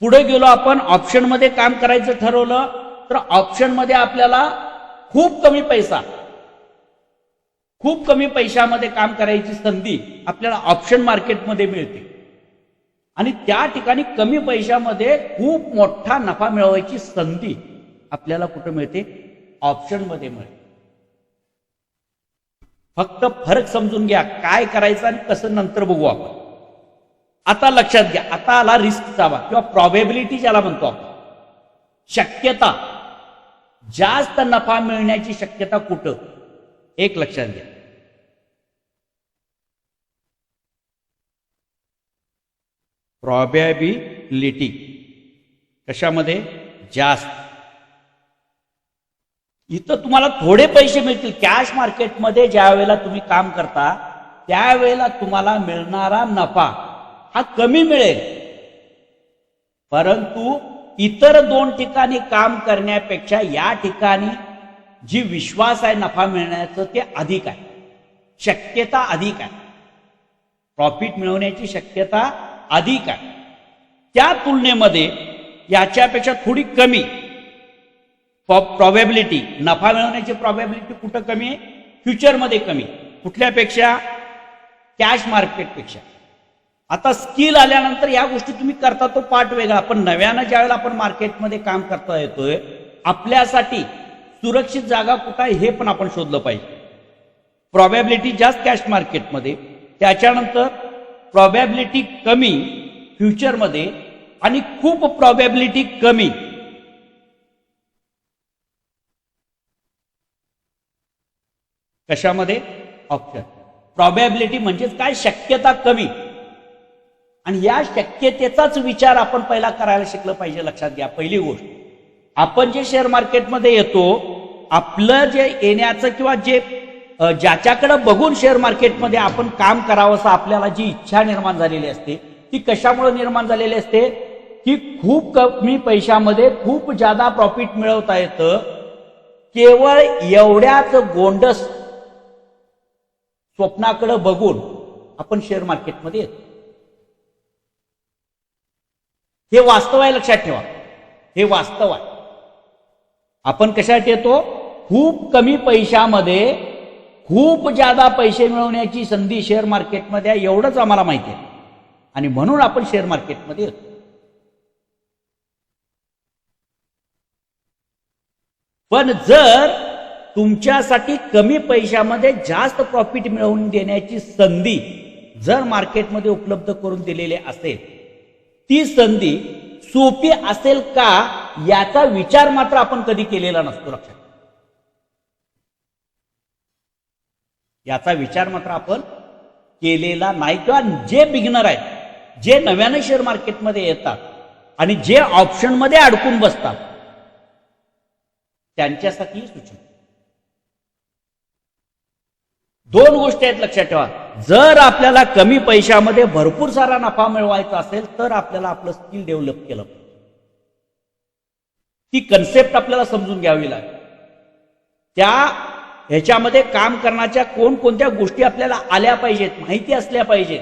पुढे गेलो आपण ऑप्शनमध्ये काम करायचं ठरवलं तर ऑप्शनमध्ये आपल्याला खूप कमी पैशामध्ये काम करायची संधी आपल्याला ऑप्शन मार्केटमध्ये मिळते आणि त्या ठिकाणी कमी पैशामध्ये खूप मोठा नफा मिळवायची संधी आपल्याला कुठे मिळते? ऑप्शनमध्ये मिळते. फक्त फरक समजून घ्या काय करायचं आणि कसं नंतर बघू आपण. आता लक्षात घ्या, आता आला रिस्कचा भाग किंवा प्रॉबेबिलिटी ज्याला म्हणतो आपण. शक्यता, जास्त नफा मिळण्याची शक्यता कुठं? एक लक्षात घ्या, प्रॉबॅबिलिटी कशामध्ये? जास्त. इथं तुम्हाला थोडे पैसे मिळतील. कॅश मार्केटमध्ये ज्या वेळेला तुम्ही काम करता त्यावेळेला तुम्हाला मिळणारा नफा हा कमी मिळेल, परंतु इतर दोन ठिकाणी काम करण्यापेक्षा या ठिकाणी जी विश्वास आहे नफा मिळण्याचं ते अधिक आहे, शक्यता अधिक आहे, प्रॉफिट मिळवण्याची शक्यता अधिक आहे. त्या तुलनेमध्ये याच्यापेक्षा थोडी कमी प्रॉबॅबिलिटी, नफा मिळवण्याची प्रॉबॅबिलिटी कुठं कमी आहे? फ्युचरमध्ये कमी. कुठल्यापेक्षा? कॅश मार्केटपेक्षा. आता स्किल आल्यानंतर या गोष्टी तुम्ही करता तो पार्ट वेगळा, पण नव्यानं ज्यावेळेला आपण मार्केटमध्ये काम करता येतोय आपल्यासाठी सुरक्षित जागा कुठं आहे हे पण आपण शोधलं पाहिजे. प्रॉबॅबिलिटी जास्त कॅश मार्केटमध्ये, त्याच्यानंतर प्रॉबॅबिलिटी कमी फ्युचरमध्ये आणि खूप प्रॉबॅबिलिटी कमी कशामध्ये? ऑप्शन. प्रॉबॅबिलिटी म्हणजेच काय? शक्यता कमी. आणि या शक्यतेचाच विचार आपण पहिला करायला शिकलं पाहिजे. लक्षात घ्या, पहिली गोष्ट, आपण जे शेअर मार्केटमध्ये येतो आपलं जे येण्याचं किंवा जे ज्याच्याकडे बघून शेअर मार्केटमध्ये आपण काम करावं असं आपल्याला जी इच्छा निर्माण झालेली असते ती कशामुळे निर्माण झालेली असते? की खूप कमी पैशामध्ये खूप जादा प्रॉफिट मिळवता येतं. केवळ एवढ्याच गोंडस स्वप्नाकडे बघून आपण शेअर मार्केटमध्ये येतो. हे वास्तव आहे, लक्षात ठेवा, हे वास्तव आहे. आपण कशासाठी येतो? खूप कमी पैशामध्ये खूप जादा पैसे मिळवण्याची संधी शेअर मार्केटमध्ये आहे, एवढंच आम्हाला माहिती आहे आणि म्हणून आपण शेअर मार्केटमध्ये येतो. पण जर तुमच्यासाठी कमी पैशामध्ये जास्त प्रॉफिट मिळवून देण्याची संधी जर मार्केटमध्ये उपलब्ध करून दिलेली असेल, ती संधी सोपी असेल का याचा विचार मात्र आपण कधी केलेला नसतो. लक्षात, याचा विचार मात्र आपण केलेला नाही. किंवा जे बिगिनर आहेत, जे नव्याने शेअर मार्केटमध्ये येतात आणि जे ऑप्शनमध्ये अडकून बसतात त्यांच्यासाठी सूचना. दोन गोष्टी आहेत लक्षात ठेवा. जर आपल्याला कमी पैशामध्ये भरपूर सारा नफा मिळवायचा असेल तर आपल्याला आपलं स्किल डेव्हलप केलं पाहिजे. ती कन्सेप्ट आपल्याला समजून घ्यावी लागेल. त्या ह्याच्यामध्ये काम करण्याच्या कोणकोणत्या गोष्टी आपल्याला आल्या पाहिजेत, माहिती असल्या पाहिजेत.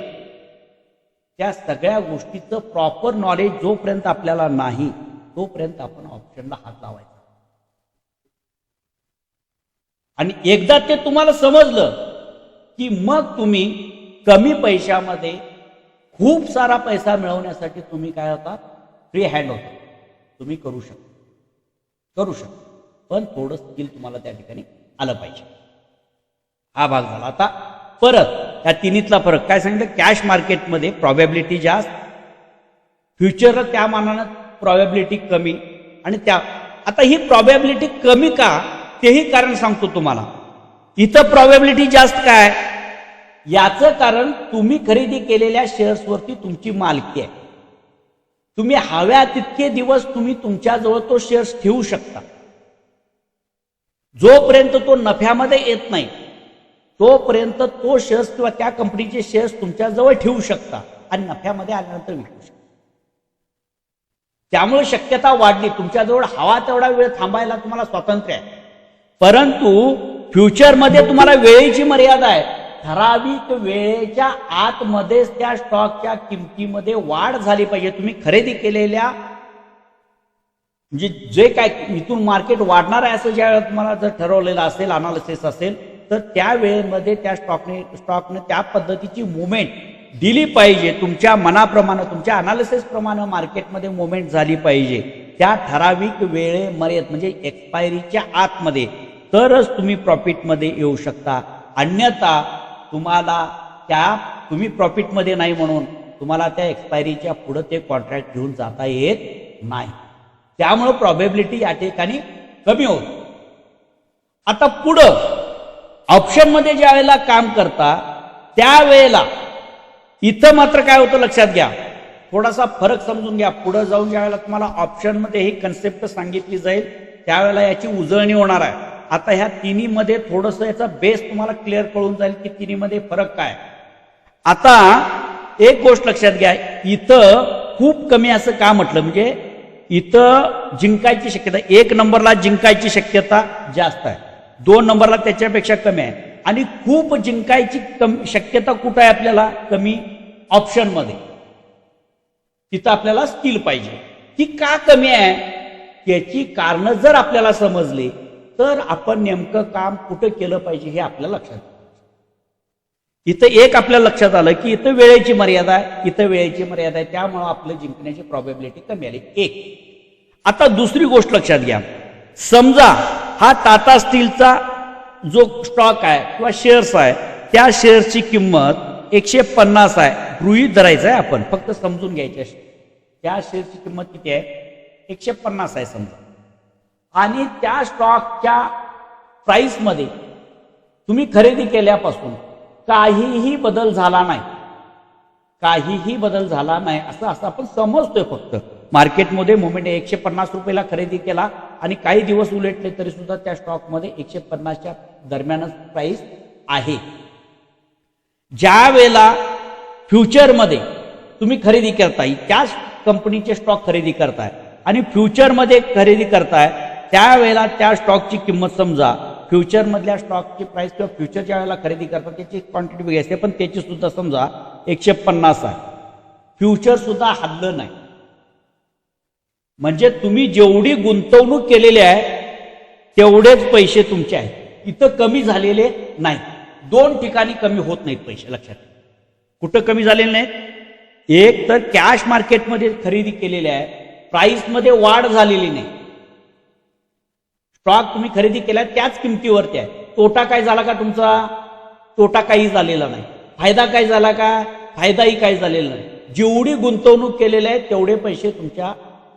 त्या सगळ्या गोष्टीचं प्रॉपर नॉलेज जोपर्यंत आपल्याला नाही तोपर्यंत आपण ऑप्शनला हात लावायचा. आणि एकदा ते तुम्हाला समजलं की मग तुम्ही कमी पैशामध्ये खूप सारा पैसा मिळवण्यासाठी तुम्ही काय होता? फ्री हँड होता. तुम्ही करू शकता, पण थोडं स्किल तुम्हाला त्या ठिकाणी आलं पाहिजे. हा भाग झाला. आता परत त्या तिन्हीतला फरक काय सांगितलं? कॅश मार्केटमध्ये प्रॉबॅबिलिटी जास्त, फ्युचर त्या मानानं प्रॉबॅबिलिटी कमी. आणि त्या आता ही प्रॉबॅबिलिटी कमी का तेही कारण सांगतो तुम्हाला. इथं प्रॉबेबिलिटी जास्त काय? याचं कारण तुम्ही खरेदी केलेल्या शेअर्सवरती तुमची मालकी आहे. तुम्ही हव्या तितके दिवस तुम्ही तुमच्याजवळ तो शेअर्स ठेवू शकता. जोपर्यंत तो नफ्यामध्ये येत नाही तोपर्यंत तो शेअर्स किंवा त्या कंपनीचे शेअर्स तुमच्याजवळ ठेवू शकता आणि नफ्यामध्ये आल्यानंतर विकू शकता. त्यामुळे शक्यता वाढली, तुमच्याजवळ हवा तेवढा वेळ थांबायला तुम्हाला स्वातंत्र्य आहे. परंतु फ्युचरमध्ये तुम्हाला वेळेची मर्यादा आहे. ठराविक वेळेच्या आतमध्येच त्या स्टॉकच्या किमतीमध्ये वाढ झाली पाहिजे. तुम्ही खरेदी केलेल्या म्हणजे जे काय इथून मार्केट वाढणार आहे असं ज्या वेळेला तुम्हाला जर ठरवलेलं असेल, अनालिसिस असेल, तर त्या वेळेमध्ये त्या स्टॉकने त्या पद्धतीची मुवमेंट दिली पाहिजे. तुमच्या मनाप्रमाणे, तुमच्या अनालिसिस प्रमाणे मार्केटमध्ये मुवमेंट झाली पाहिजे त्या ठराविक वेळेमर्यादेत, म्हणजे एक्सपायरीच्या आतमध्ये, तरच तुम्ही प्रॉफिटमध्ये येऊ शकता. अन्यथा तुम्ही प्रॉफिटमध्ये नाही म्हणून तुम्हाला त्या एक्सपायरीच्या पुढे ते कॉन्ट्रॅक्ट घेऊन जाता येत नाही. त्यामुळे प्रॉबेबिलिटी या ठिकाणी कमी होत. आता पुढं ऑप्शनमध्ये ज्या वेळेला काम करता त्यावेळेला इथं मात्र काय होतं लक्षात घ्या, थोडासा फरक समजून घ्या. पुढे जाऊन ज्या वेळेला तुम्हाला ऑप्शनमध्ये ही कन्सेप्ट सांगितली जाईल त्यावेळेला याची उजळणी होणार आहे. आता ह्या तिन्हीमध्ये थोडंसं याचा बेस तुम्हाला क्लिअर कळून जाईल की तिन्हीमध्ये फरक काय. आता एक गोष्ट लक्षात घ्या, इथं खूप कमी असं का म्हटलं, म्हणजे इथं जिंकायची शक्यता 1 नंबरला जिंकायची शक्यता जास्त आहे, 2 नंबरला त्याच्यापेक्षा कमी आहे, आणि खूप जिंकायची शक्यता कुठं आहे आपल्याला कमी? ऑप्शनमध्ये. तिथं आपल्याला स्किल पाहिजे. ती का कमी आहे याची कारण जर आपल्याला समजली तर आपण नेमकं काम कुठं केलं पाहिजे हे आपल्याला लक्षात येईल. इथं एक आपल्याला लक्षात आलं की इथं वेळेची मर्यादा आहे, इथं वेळेची मर्यादा आहे, त्यामुळे आपलं जिंकण्याची प्रॉबेबिलिटी कमी आली. एक. आता दुसरी गोष्ट लक्षात घ्या, समजा हा टाटा स्टीलचा जो स्टॉक आहे किंवा शेअर्स आहे त्या शेअर्सची किंमत 150 आहे, गृहीत धरायचं आहे आपण, फक्त समजून घ्यायचे. त्या शेअर्सची किंमत किती आहे? 150 आहे समजा, आणि त्या स्टॉकच्या प्राइसमध्ये तुम्ही खरेदी केल्यापासून काहीही बदल झाला नाही, काहीही बदल झाला नाही असं आपण समजतोय. फक्त मार्केटमध्ये मुवमेंट 150 रुपयाला खरेदी केला आणि काही दिवस उलटले तरी सुद्धा त्या स्टॉकमध्ये 150च्या दरम्यानच प्राइस आहे. ज्या वेळेला फ्युचरमध्ये तुम्ही खरेदी करताय, त्याच कंपनीचे स्टॉक खरेदी करताय आणि फ्युचरमध्ये खरेदी करताय, त्यावेळेला त्या स्टॉकची किंमत समजा फ्युचर मधल्या स्टॉकची प्राइस किंवा फ्युचरच्या वेळेला खरेदी करतात त्याची क्वांटिटी वेगळी असते, पण त्याची सुद्धा समजा 150 आहे. फ्युचर सुद्धा हललं नाही, म्हणजे तुम्ही जेवढी गुंतवणूक केलेली आहे तेवढेच पैसे तुमचे आहेत. इथं कमी झालेले नाही. 2 ठिकाणी कमी होत नाहीत पैसे, लक्षात. कुठं कमी झालेले नाहीत? एक तर कॅश मार्केटमध्ये खरेदी केलेली आहे, प्राइसमध्ये वाढ झालेली नाही. स्टॉक तुम्ही खरेदी केला त्याच किमतीवरती आहे. तोटा काय झाला का तुमचा? तोटा काही झालेला नाही. फायदा काय झाला का? फायदाही काही झालेला नाही. जेवढी गुंतवणूक केलेली आहे तेवढे पैसे तुमच्या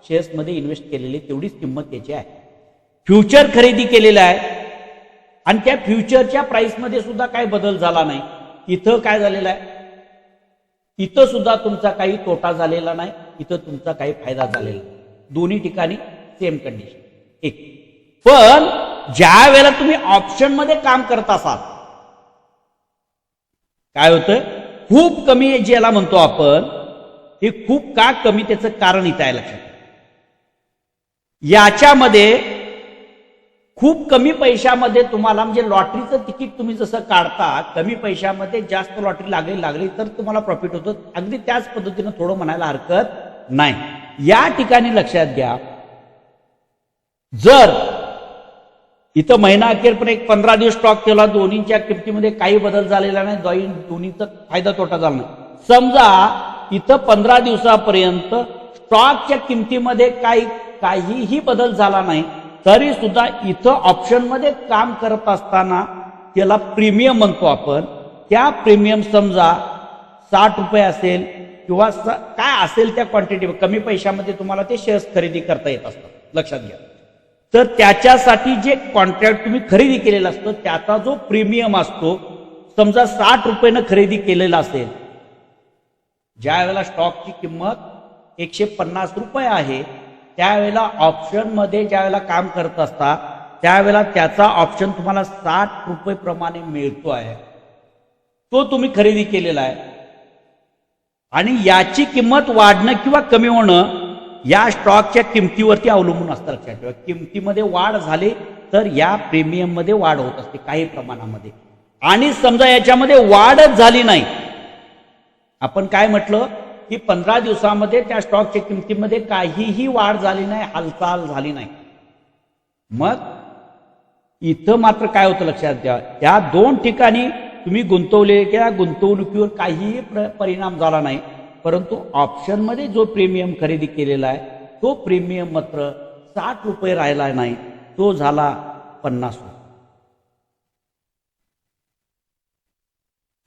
शेअर्समध्ये इन्व्हेस्ट केलेले, तेवढीच किंमत त्याची आहे. फ्युचर खरेदी केलेला आहे आणि त्या फ्युचरच्या प्राइसमध्ये सुद्धा काही बदल झाला नाही. इथं काय झालेलं आहे? इथं सुद्धा तुमचा काही तोटा झालेला नाही, इथं तुमचा काही फायदा झालेला नाही. दोन्ही ठिकाणी सेम कंडिशन. एक. पण ज्या वेळेला तुम्ही ऑप्शन मध्ये काम करत असाल काय होतं? खूप कमी ज्याला म्हणतो आपण, हे खूप का कमी त्याचं कारण इथं आहे लक्षात. याच्यामध्ये खूप कमी पैशामध्ये तुम्हाला, म्हणजे लॉटरीचं तिकीट तुम्ही जसं काढता, कमी पैशामध्ये जास्त लॉटरी लागली तर तुम्हाला प्रॉफिट होतं. अगदी त्याच पद्धतीनं थोडं म्हणायला हरकत नाही. या ठिकाणी लक्षात घ्या, जर इथं महिना अखेरपर्यंत एक 15 दिवस स्टॉक केला, दोन्हीच्या किमतीमध्ये काही बदल झालेला नाही, दोन्हीचा फायदा तोटा झाला नाही. समजा इथं 15 दिवसापर्यंत स्टॉकच्या किमतीमध्ये काहीही बदल झाला नाही, तरी सुद्धा इथं ऑप्शनमध्ये काम करत असताना त्याला प्रीमियम म्हणतो आपण. त्या प्रीमियम समजा 60 रुपये असेल किंवा काय असेल त्या क्वांटिटी, कमी पैशामध्ये तुम्हाला ते शेअर्स खरेदी करता येत असतात, लक्षात घ्या. तर त्याच्यासाठी जे कॉन्ट्रॅक्ट तुम्ही खरेदी केलेलं असतं त्याचा जो प्रीमियम असतो, समजा 60 रुपयानं खरेदी केलेला असेल, ज्या वेळेला स्टॉकची किंमत 150 रुपये आहे, त्यावेळेला ऑप्शनमध्ये ज्या वेळेला काम करत असता त्यावेळेला त्याचा ऑप्शन तुम्हाला 60 रुपये प्रमाणे मिळतो आहे, तो तुम्ही खरेदी केलेला आहे. आणि याची किंमत वाढणं किंवा कमी होणं या स्टॉकच्या किमतीवरती अवलंबून असतं. लक्षात ठेवा, किमतीमध्ये वाढ झाली तर या प्रीमियम मध्ये वाढ होत असते काही प्रमाणामध्ये. आणि समजा याच्यामध्ये वाढच झाली नाही, आपण काय म्हटलं की 15 दिवसामध्ये त्या स्टॉकच्या किमतीमध्ये काहीही वाढ झाली नाही, हालचाल झाली नाही, मग इथं मात्र काय होतं लक्षात द्या, या दोन ठिकाणी तुम्ही गुंतवले त्या गुंतवणुकीवर काहीही परिणाम झाला नाही, परंतु ऑप्शनमध्ये जो प्रीमियम खरेदी केलेला आहे तो प्रीमियम मात्र 60 रुपये राहिला नाही, तो झाला 50 रुपये.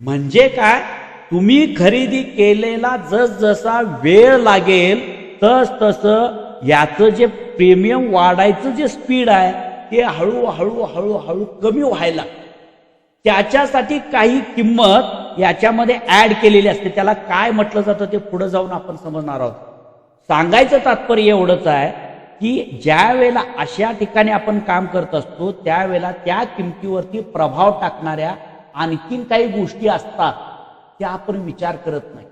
म्हणजे काय, तुम्ही खरेदी केलेला जसा वेळ लागेल तसं याचं जे प्रीमियम वाढायचं जे स्पीड आहे ते हळूहळू हळूहळू कमी व्हायला, त्याच्यासाठी काही किंमत याच्यामध्ये ऍड केलेली असते. त्याला काय म्हटलं जातं ते पुढे जाऊन आपण समजणार आहोत. सांगायचं तात्पर्य एवढंच आहे की ज्या वेळेला अशा ठिकाणी आपण काम करत असतो त्यावेळेला त्या किमतीवरती प्रभाव टाकणाऱ्या आणखीन काही गोष्टी असतात त्या आपण विचार करत नाही,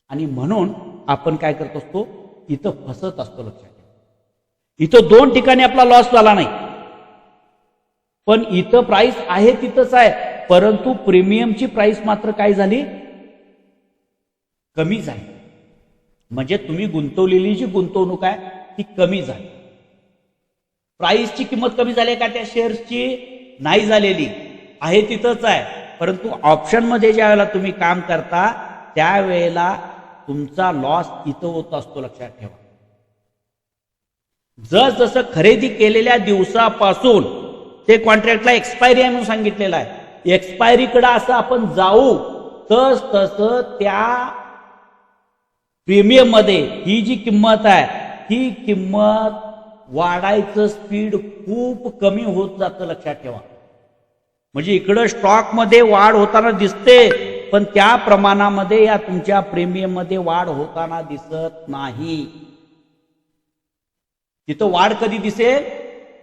आणि म्हणून आपण काय करत असतो, इथं फसत असतो. लक्षात घ्या, इथं दोन ठिकाणी आपला लॉस झाला नाही, पण इथं प्राइस आहे तिथंच आहे, परंतु प्रीमियमची प्राइस मात्र काय झाली, कमी झाली. म्हणजे तुम्ही गुंतवलेली जी गुंतवणूक आहे ती कमी झाली. प्राइसची किंमत कमी झाली का, त्या शेअर्सची नाही झालेली आहे तिथंच आहे, परंतु ऑप्शनमध्ये ज्या वेळेला तुम्ही काम करता त्यावेळेला तुमचा लॉस इथं होत असतो. लक्षात ठेवा, जसं खरेदी केलेल्या दिवसापासून ते कॉन्ट्रॅक्टला एक्सपायरी आहे म्हणून सांगितलेलं आहे, एक्सपायरीकडे असं आपण जाऊ तसं त्या प्रीमियम मध्ये ही जी किंमत आहे ही किंमत वाढायचं स्पीड खूप कमी होत जातं. लक्षात ठेवा, म्हणजे इकडं स्टॉक मध्ये वाढ होताना दिसते, पण त्या प्रमाणामध्ये या तुमच्या प्रीमियम मध्ये वाढ होताना दिसत नाही. तिथं वाढ कधी दिसेल,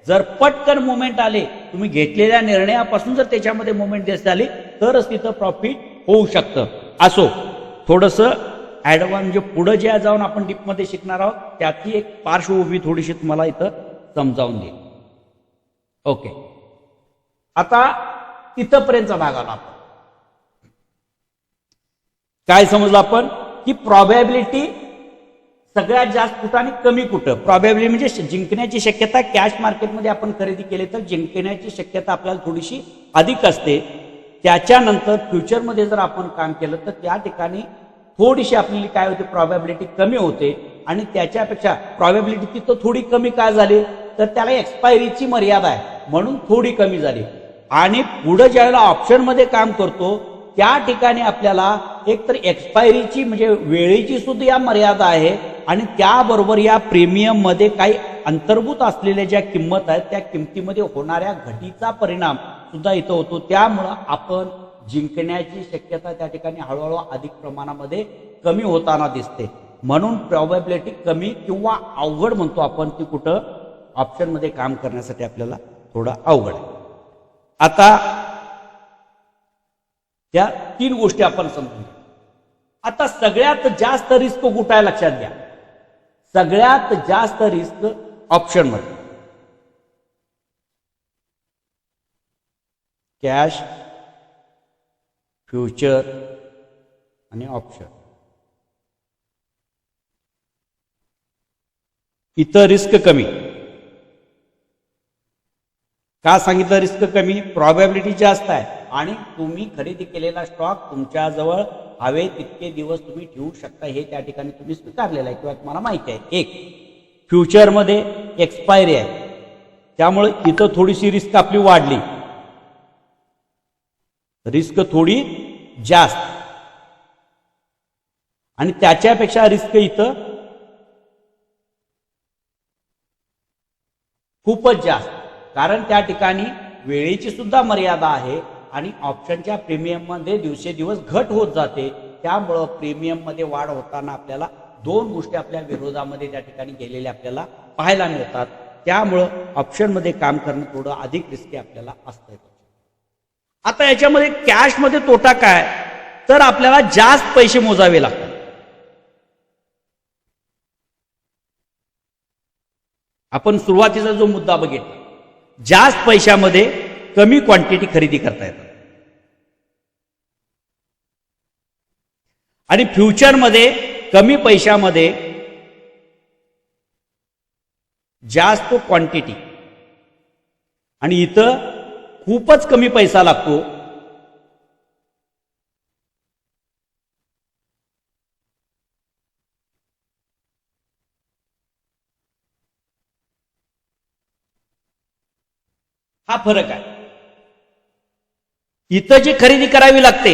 जर पटकन मुवमेंट आले, तुम्ही घेतलेल्या निर्णयापासून जर त्याच्यामध्ये मुवमेंट दिसत आली तरच तिथं प्रॉफिट होऊ शकतं. असो, थोडंसं ऍडव्हान्स म्हणजे पुढे जे जाऊन आपण डीपमध्ये शिकणार आहोत त्याची एक पार्श्वभूमी थोडीशी तुम्हाला इथं समजावून देईल. ओके, आता इथंपर्यंतचा भाग आला. आपण काय समजलं आपण की प्रॉबॅबिलिटी सगळ्यात जास्त कुठं आणि कमी कुठं. प्रॉबॅबिलिटी म्हणजे जिंकण्याची शक्यता, कॅश मार्केटमध्ये आपण खरेदी केली तर जिंकण्याची शक्यता आपल्याला थोडीशी अधिक असते. त्याच्यानंतर फ्युचरमध्ये जर आपण काम केलं तर त्या ठिकाणी थोडीशी आपली काय होते, प्रॉबॅबिलिटी कमी होते. आणि त्याच्यापेक्षा प्रॉबॅबिलिटी तिथं थोडी कमी काय झाली तर त्याला एक्सपायरीची मर्यादा आहे म्हणून थोडी कमी झाली. आणि पुढे ज्यावेळेला ऑप्शनमध्ये काम करतो त्या ठिकाणी आपल्याला एक तर एक्सपायरीची म्हणजे वेळेची सुद्धा या मर्यादा आहे, आणि त्याबरोबर या प्रीमियम मध्ये काही अंतर्भूत असलेल्या ज्या किंमत आहेत त्या किमतीमध्ये होणाऱ्या घटीचा परिणाम सुद्धा इथं होतो. त्यामुळं आपण जिंकण्याची शक्यता त्या ठिकाणी हळूहळू अधिक प्रमाणामध्ये कमी होताना दिसते. म्हणून प्रॉबॅबिलिटी कमी किंवा अवघड म्हणतो आपण ती कुठं, ऑप्शनमध्ये काम करण्यासाठी आपल्याला थोडं अवघड आहे. आता त्या तीन गोष्टी आपण समजून घेऊ. आता सगळ्यात जास्त रिस्क कुठं आहे लक्षात घ्या, सगळ्यात जास्त रिस्क ऑप्शन मध्ये. कॅश, फ्युचर आणि ऑप्शन, इथं रिस्क कमी. का सांगितलं रिस्क कमी, प्रॉबॅबिलिटी जास्त आहे आणि तुम्ही खरेदी केलेला स्टॉक तुमच्याजवळ हवे तितके दिवस तुम्ही ठेवू शकता हे त्या ठिकाणी तुम्ही स्वीकारलेलं आहे किंवा तुम्हाला माहिती आहे. एक फ्युचरमध्ये एक्सपायरी आहे त्यामुळे इथं थोडीशी रिस्क आपली वाढली, रिस्क थोडी जास्त. आणि त्याच्यापेक्षा रिस्क इथं खूपच जास्त, कारण त्या ठिकाणी वेळेची सुद्धा मर्यादा आहे आणि ऑप्शनच्या प्रीमियममध्ये दिवसेदिवस घट होत जाते. त्यामुळं प्रीमियममध्ये वाढ होताना आपल्याला दोन गोष्टी आपल्या विरोधामध्ये त्या ठिकाणी गेलेल्या आपल्याला पाहायला मिळतात. त्यामुळं ऑप्शनमध्ये काम करणं थोडं अधिक रिस्की आपल्याला असतं. आता याच्यामध्ये कॅशमध्ये तोटा काय, तर आपल्याला जास्त पैसे मोजावे लागतात. आपण सुरुवातीचा जो मुद्दा बघितला, जास्त पैशामध्ये कमी क्वांटिटी खरेदी करता येतात आणि फ्युचरमध्ये कमी पैशामध्ये जास्त क्वांटिटी आणि इथं खूपच कमी पैसा लागतो. हा फरक आहे. इथं जी खरेदी करावी लागते,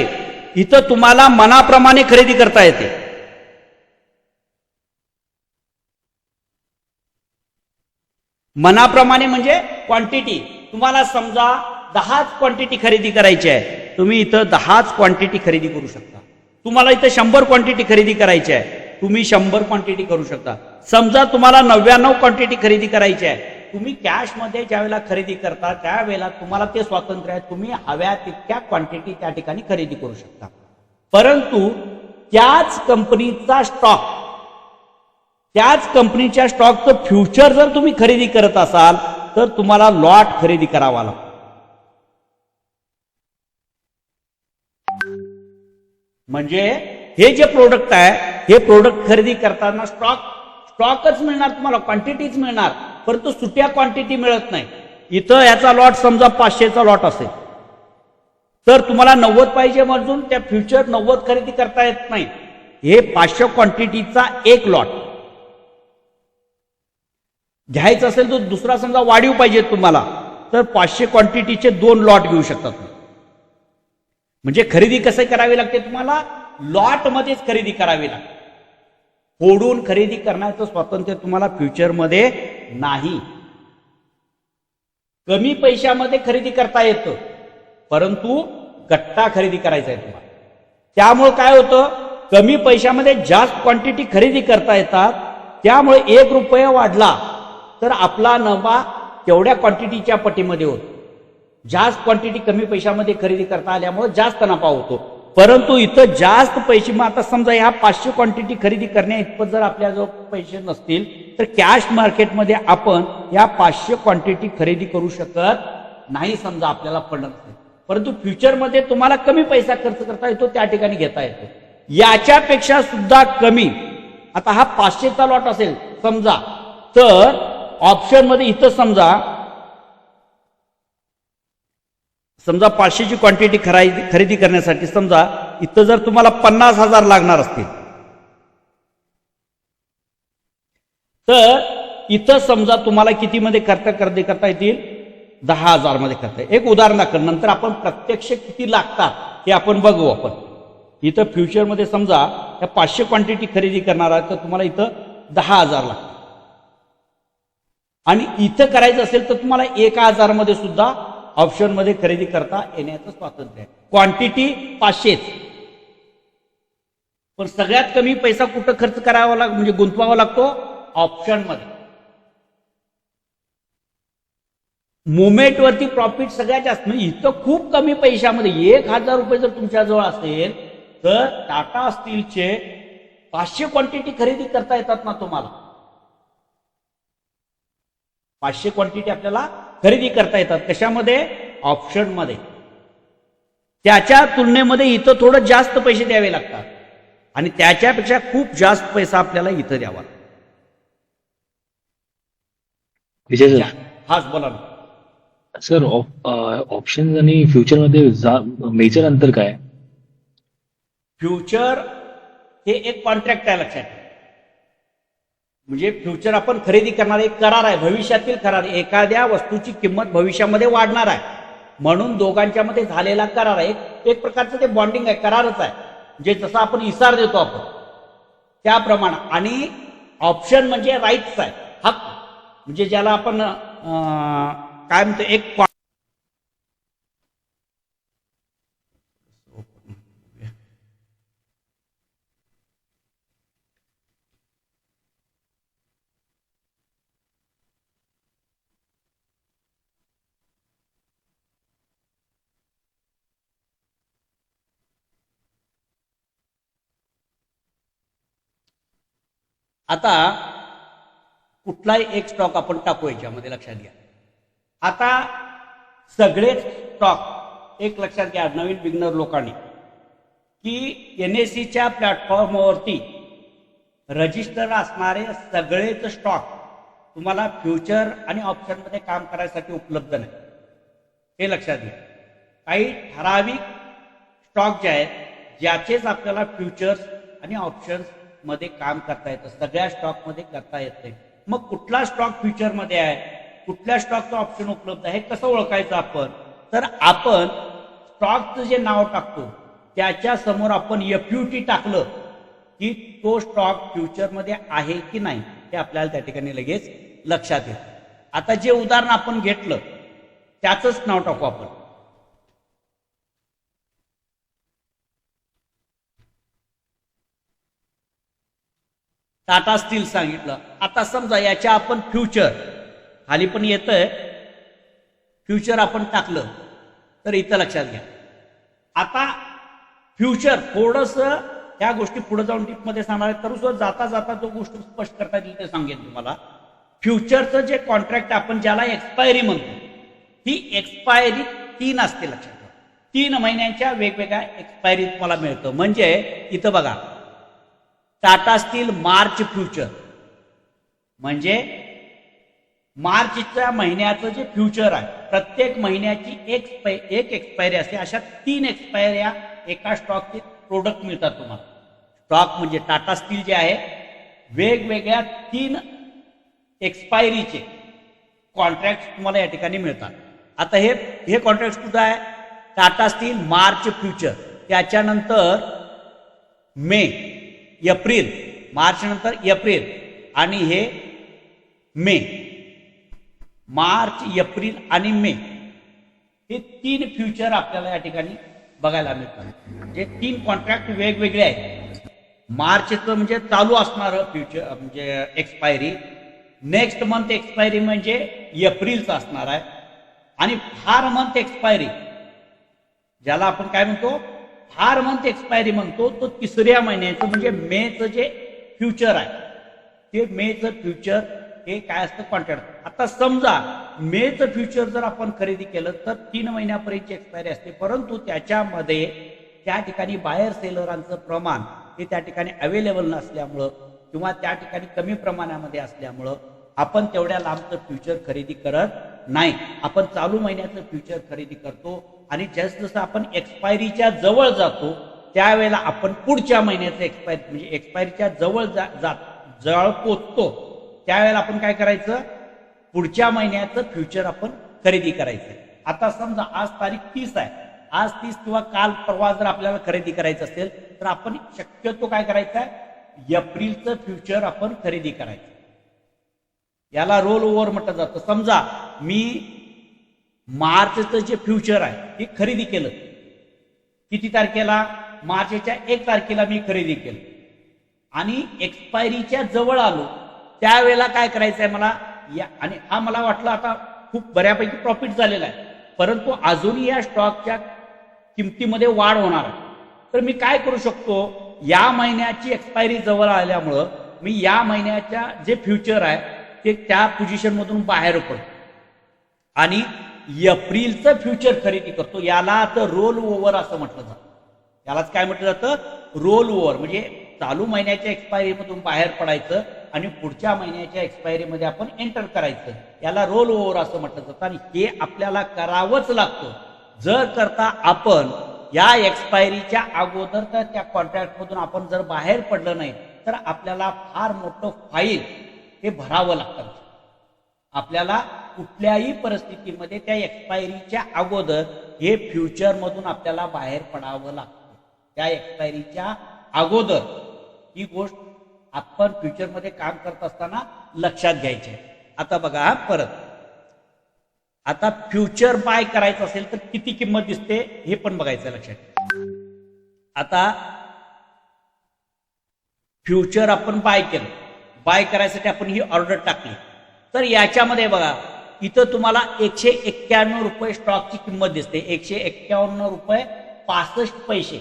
इथं तुम्हाला मनाप्रमाणे खरेदी करता येते. मनाप्रमाणे म्हणजे क्वांटिटी. तुम्हाला समजा 10च क्वांटिटी खरेदी करायची आहे, तुम्ही इथं 10च क्वांटिटी खरेदी करू शकता. तुम्हाला इथं 100 क्वांटिटी खरेदी करायची आहे, तुम्ही 100 क्वांटिटी करू शकता. समजा तुम्हाला 99 क्वांटिटी खरेदी करायची आहे, तुम्ही कॅशमध्ये ज्यावेळेला खरेदी करता त्यावेळेला तुम्हाला ते स्वातंत्र्य आहे, तुम्ही हव्या तितक्या क्वांटिटी त्या ठिकाणी खरेदी करू शकता. परंतु त्याच कंपनीचा स्टॉक, त्याच कंपनीच्या स्टॉकचं फ्युचर जर तुम्ही खरेदी करत असाल तर तुम्हाला लॉट खरेदी करावा लागतो. म्हणजे हे जे प्रोडक्ट आहे, हे प्रोडक्ट खरेदी करताना स्टॉकच मिळणार तुम्हाला, क्वांटिटीच मिळणार, परंतु सुट्या क्वांटिटी मिळत नाही. इथं याचा लॉट समजा 500चा लॉट असेल तर तुम्हाला 90 पाहिजे म्हणून त्या फ्युचर 90 खरेदी करता येत नाही. हे 500 क्वांटिटीचा एक लॉट घ्यायचं असेल तर दुसरा समजा वाढीव पाहिजे तुम्हाला, तर 500 क्वांटिटीचे 2 लॉट घेऊ शकतात. म्हणजे खरेदी कसं करावी लागते, तुम्हाला लॉटमध्येच खरेदी करावी लागते. फोडून खरेदी करण्याचं स्वातंत्र्य तुम्हाला फ्युचरमध्ये नाही. कमी पैशामध्ये खरेदी करता येतं, परंतु गट्टा खरेदी करायचा आहे तुम्हाला. त्यामुळे काय होतं, कमी पैशामध्ये जास्त क्वांटिटी खरेदी करता येतात. त्यामुळे 1 रुपया वाढला तर आपला नफा तेवढ्या क्वांटिटीच्या पटीमध्ये होतो. जास्त क्वांटिटी कमी पैशामध्ये खरेदी करता आल्यामुळे जास्त नफा होतो. परंतु इथं जास्त पैसे, मग आता समजा ह्या 500 क्वांटिटी खरेदी करण्या इतपत जर आपल्याजवळ पैसे नसतील तर कॅश मार्केटमध्ये आपण या 500 क्वांटिटी खरेदी करू शकत नाही, समजा आपल्याला पडत नाही. परंतु फ्युचरमध्ये तुम्हाला कमी पैसा खर्च करता येतो, त्या ठिकाणी घेता येतो. याच्यापेक्षा सुद्धा कमी, आता हा 500चा लॉट असेल समजा, तर ऑप्शनमध्ये इथं समजा 500ची क्वांटिटी खरेदी करण्यासाठी समजा इथं जर तुम्हाला 50,000 लागणार असतील तर इथं समजा तुम्हाला कितीमध्ये खर्च करता येतील, 10,000 मध्ये करता येईल. एक उदाहरण दाखल, नंतर आपण प्रत्यक्ष किती लागतात हे आपण बघू. आपण इथं फ्युचरमध्ये समजा या 500 क्वांटिटी खरेदी करणार आहे तर तुम्हाला इथं 10,000 लागतात आणि इथं करायचं असेल तर तुम्हाला 1,000 मध्ये सुद्धा ऑप्शन मध्ये खरेदी करता येण्याचं स्वातंत्र्य आहे. क्वांटिटी 500, पण सगळ्यात कमी पैसा कुठं खर्च करावा लागतो, म्हणजे गुंतवावा लागतो ऑप्शन मध्ये. मुवमेंटवरती प्रॉफिट सगळ्यात जास्त, म्हणजे इथं खूप कमी पैशामध्ये 1,000 रुपये जर तुमच्याजवळ असेल तर टाटा स्टीलचे 500 क्वांटिटी खरेदी करता येतात ना तुम्हाला. 500 क्वांटिटी आपल्याला खरेदी करता येतात. कशामध्ये, ऑप्शन मध्ये. त्याच्या तुलनेमध्ये इथं थोडं जास्त पैसे द्यावे लागतात आणि त्याच्यापेक्षा खूप जास्त पैसा आपल्याला इथं द्यावा लागतो. हाच बोला ना सर. ऑप्शन आणि फ्युचर मध्ये मेजर अंतर काय? फ्युचर हे एक कॉन्ट्रॅक्ट आहे, लक्षात ठेवा. म्हणजे फ्युचर आपण खरेदी करणार एक करार आहे, भविष्यातील करार. एखाद्या वस्तूची किंमत भविष्यामध्ये वाढणार आहे म्हणून दोघांच्या मध्ये झालेला करार आहे. एक प्रकारचं ते बॉन्डिंग आहे, करारच आहे. म्हणजे जसं आपण इसार देतो आपण त्याप्रमाणे. आणि ऑप्शन म्हणजे राईट्स आहे, हक्क. म्हणजे ज्याला आपण काय म्हणतो एक आता कुठलाही एक स्टॉक आपण टाकू याच्यामध्ये, लक्षात घ्या. आता सगळेच स्टॉक एक लक्षात घ्या नवीन बिगनर लोकांनी, की NSEच्या प्लॅटफॉर्मवरती रजिस्टर असणारे सगळेच स्टॉक तुम्हाला फ्युचर आणि ऑप्शनमध्ये काम करायसाठी उपलब्ध नाही, हे लक्षात घ्या. काही ठराविक स्टॉक जे आहेत ज्याचेच आपल्याला फ्युचर्स आणि ऑप्शन्स मध्ये काम करता येतं, सगळ्या स्टॉक मध्ये करता येत नाही. मग कुठला स्टॉक फ्युचर मध्ये आहे, कुठल्या स्टॉकचं ऑप्शन उपलब्ध आहे, कसं ओळखायचं आपण? तर आपण स्टॉकचं जे नाव टाकतो त्याच्या समोर आपण FUT टाकलं की तो स्टॉक फ्युचर मध्ये आहे की नाही हे आपल्याला त्या ठिकाणी लगेच लक्षात येतं. आता जे उदाहरण आपण घेतलं त्याचंच नाव टाकू आपण. टाटा स्टील सांगितलं. आता समजा याच्या आपण फ्युचर खाली पण येतंय, फ्युचर आपण टाकलं तर इथं लक्षात घ्या. आता फ्युचर थोडस त्या गोष्टी पुढे जाऊन डीपमध्ये सांगणार आहे, तर सुद्धा जाता जाता जो गोष्ट स्पष्ट करता येईल ते सांगेन तुम्हाला. फ्युचरचं जे कॉन्ट्रॅक्ट आपण ज्याला एक्सपायरी म्हणतो, ही एक्सपायरी 3 असते, लक्षात घ्या. 3 महिन्यांच्या वेगवेगळ्या एक्सपायरी तुम्हाला मिळतं. म्हणजे इथं बघा टाटा स्टील मार्च फ्युचर, म्हणजे मार्चच्या महिन्याचं जे फ्युचर आहे, प्रत्येक महिन्याची एक एक्सपायरी असते. अशा 3 एक्सपायऱ्या एका स्टॉकचे प्रोडक्ट मिळतात तुम्हाला. स्टॉक म्हणजे टाटा स्टील जे आहे वेगवेगळ्या 3 एक्सपायरीचे कॉन्ट्रॅक्ट तुम्हाला या ठिकाणी मिळतात. आता हे कॉन्ट्रॅक्ट कुठं आहे? टाटा स्टील मार्च फ्युचर, त्याच्यानंतर मे, एप्रिल, मार्च नंतर एप्रिल आणि हे मे, मार्च, एप्रिल आणि मे, हे 3 फ्युचर आपल्याला या ठिकाणी बघायला मिळतात. जे 3 कॉन्ट्रॅक्ट वेगवेगळे आहेत. मार्चचं म्हणजे चालू असणारं फ्युचर म्हणजे एक्सपायरी, नेक्स्ट मंथ एक्सपायरी म्हणजे एप्रिलचं असणार आहे, आणि 4 मंथ एक्सपायरी ज्याला आपण काय म्हणतो 4 मंथ एक्सपायरी म्हणतो, तो 3ऱ्या महिन्याचं म्हणजे मेचं जे फ्युचर आहे ते मेचं फ्युचर हे काय असतं कॉन्ट्रॅक्ट. आता समजा मेचं फ्युचर जर आपण खरेदी केलं तर 3 महिन्यापर्यंतची एक्सपायरी असते, परंतु त्याच्यामध्ये त्या ठिकाणी बायर सेलरांचं प्रमाण हे त्या ठिकाणी अवेलेबल नसल्यामुळं किंवा त्या ठिकाणी कमी प्रमाणामध्ये असल्यामुळं आपण तेवढ्या लांबचं फ्युचर खरेदी करत नाही. आपण चालू महिन्याचं फ्युचर खरेदी करतो आणि जसं आपण एक्सपायरीच्या जवळ जातो त्यावेळेला आपण पुढच्या महिन्याचं एक्सपायरी म्हणजे एक्सपायरीच्या जवळ पोचतो त्यावेळेला आपण काय करायचं, पुढच्या महिन्याचं फ्युचर आपण खरेदी करायचं. आता समजा आज तारीख 30 आहे, आज 30 किंवा काल परवा जर आपल्याला खरेदी करायचं असेल तर आपण शक्यतो काय करायचं आहे, एप्रिलचं फ्युचर आपण खरेदी करायचं. याला रोल ओव्हर म्हटलं जातं. समजा मी मार्चचं जे फ्युचर आहे ते खरेदी केलं, किती तारखेला, मार्चच्या 1 तारखेला मी खरेदी केलं आणि एक्सपायरीच्या जवळ आलो त्यावेळेला काय करायचंय मला आणि हा मला वाटलं आता खूप बऱ्यापैकी प्रॉफिट झालेला आहे, परंतु अजूनही या स्टॉकच्या किमतीमध्ये वाढ होणार आहे. तर मी काय करू शकतो, या महिन्याची एक्सपायरी जवळ आल्यामुळं मी या महिन्याच्या जे फ्युचर आहे ते त्या पोझिशन मधून बाहेर पडतो आणि एप्रिलचं फ्युचर खरेदी करतो. याला तर रोल ओव्हर असं म्हटलं जातं. यालाच काय म्हटलं जातं, रोल ओव्हर. म्हणजे चालू महिन्याच्या एक्सपायरी मधून बाहेर पडायचं आणि पुढच्या महिन्याच्या एक्सपायरी मध्ये आपण एंटर करायचं. याला रोल ओव्हर असं म्हटलं जातं आणि हे आपल्याला करावंच लागतं. जर करता आपण या एक्सपायरीच्या अगोदर तर त्या कॉन्ट्रॅक्ट मधून आपण जर बाहेर पडलं नाही तर आपल्याला फार मोठं फाईन हे भरावं लागतं. आपल्याला कुठल्याही परिस्थितीमध्ये त्या एक्सपायरीच्या अगोदर हे फ्युचर मधून आपल्याला बाहेर पडावं लागतं. त्या एक्सपायरीच्या अगोदर ही गोष्ट आपण फ्युचरमध्ये काम करत असताना लक्षात घ्यायची. आता बघा परत आता फ्युचर बाय करायचं असेल तर किती किंमत दिसते हे पण बघायचं लक्षात ठेवा. आता फ्युचर आपण बाय केलं, बाय करायसाठी आपण ही ऑर्डर टाकली, तर याच्यामध्ये बघा इथं तुम्हाला 191 रुपये स्टॉकची किंमत दिसते. 151 रुपये 65 पैसे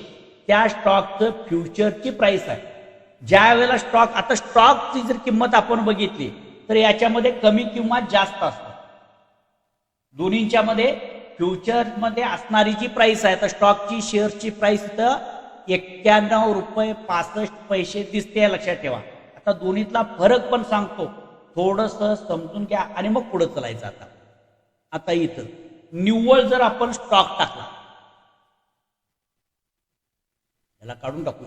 त्या स्टॉकचं फ्युचरची प्राइस आहे. ज्या वेळेला स्टॉक, आता स्टॉकची जर किंमत आपण बघितली तर याच्यामध्ये कमी किंवा जास्त असते. दोन्हीच्या मध्ये फ्युचर मध्ये असणारी जी प्राइस आहे तर स्टॉकची शेअरची प्राइस इथं 91 रुपये 65 पैसे दिसते, लक्षात ठेवा. आता दोन्हीतला फरक पण सांगतो, थोडस समजून घ्या आणि मग पुढे चलायचं. आता इथं निव्वळ जर आपण स्टॉक टाकला, याला काढून टाकू,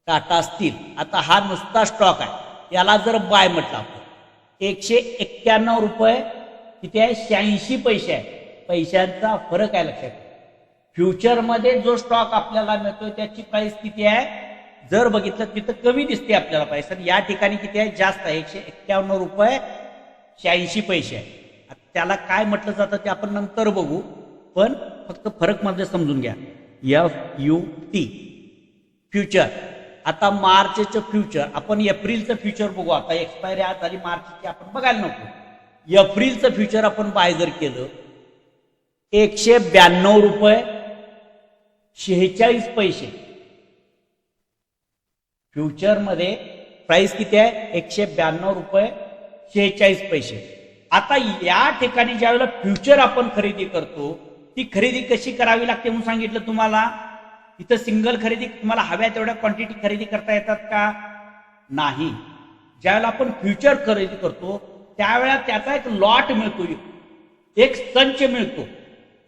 टाटा स्टील, आता हा नुसता स्टॉक आहे, याला जर बाय म्हटलं आपण 191 रुपये किती आहे, 86 पैसे आहे. पैशांचा फरक आहे लक्षात. फ्युचर मध्ये जो स्टॉक आपल्याला मिळतोय त्याची प्राइस किती आहे जर बघितलं तिथं कमी दिसते आपल्याला प्राइस, आणि या ठिकाणी किती आहे, जास्त आहे, 151 रुपये 86 पैसे आहे. त्याला काय म्हटलं जातं ते आपण नंतर बघू, पण फक्त फरक मध्ये समजून घ्या. FUT future. आता मार्चचं फ्युचर, आपण एप्रिलचं फ्युचर बघू. आता एक्सपायरी आज झाली मार्चची, आपण बघायला नको. एप्रिलचं फ्युचर आपण बाय जर केलं 192 रुपये 46 पैसे. फ्युचर मध्ये प्राइस किती आहे, 192 रुपये 46 पैसे. आता या ठिकाणी ज्यावेळेला फ्युचर आपण खरेदी करतो, ती खरेदी कशी करावी लागते म्हणून सांगितलं तुम्हाला. इथं सिंगल खरेदी, तुम्हाला हव्या तेवढ्या क्वांटिटी खरेदी करता येतात का, नाही. ज्यावेळेला आपण फ्युचर खरेदी करतो त्यावेळेला त्याचा एक लॉट मिळतो, एक संच मिळतो,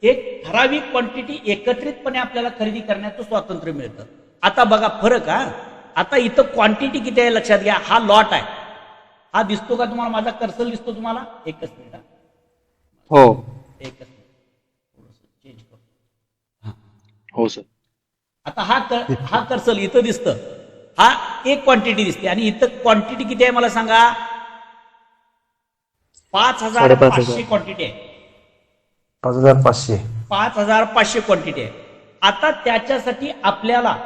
एक ठराविक क्वांटिटी एकत्रितपणे आपल्याला खरेदी करण्याचं स्वातंत्र्य मिळतं. आता बघा फरक. आता इथं क्वांटिटी किती आहे लक्षात घ्या. हा लॉट आहे, हा दिसतो का तुम्हाला, माझा कर्सर दिसतो तुम्हाला, एकच मिनिट, हो एकच मिनिट, थोडस चेंज करतो. हो सर. आता हा कर्सर इथं दिसतं, हा एक क्वांटिटी दिसते, आणि इथं क्वांटिटी किती आहे मला सांगा, 5500 क्वांटिटी आहे. 5500 क्वांटिटी आहे. आता त्याच्यासाठी आपल्याला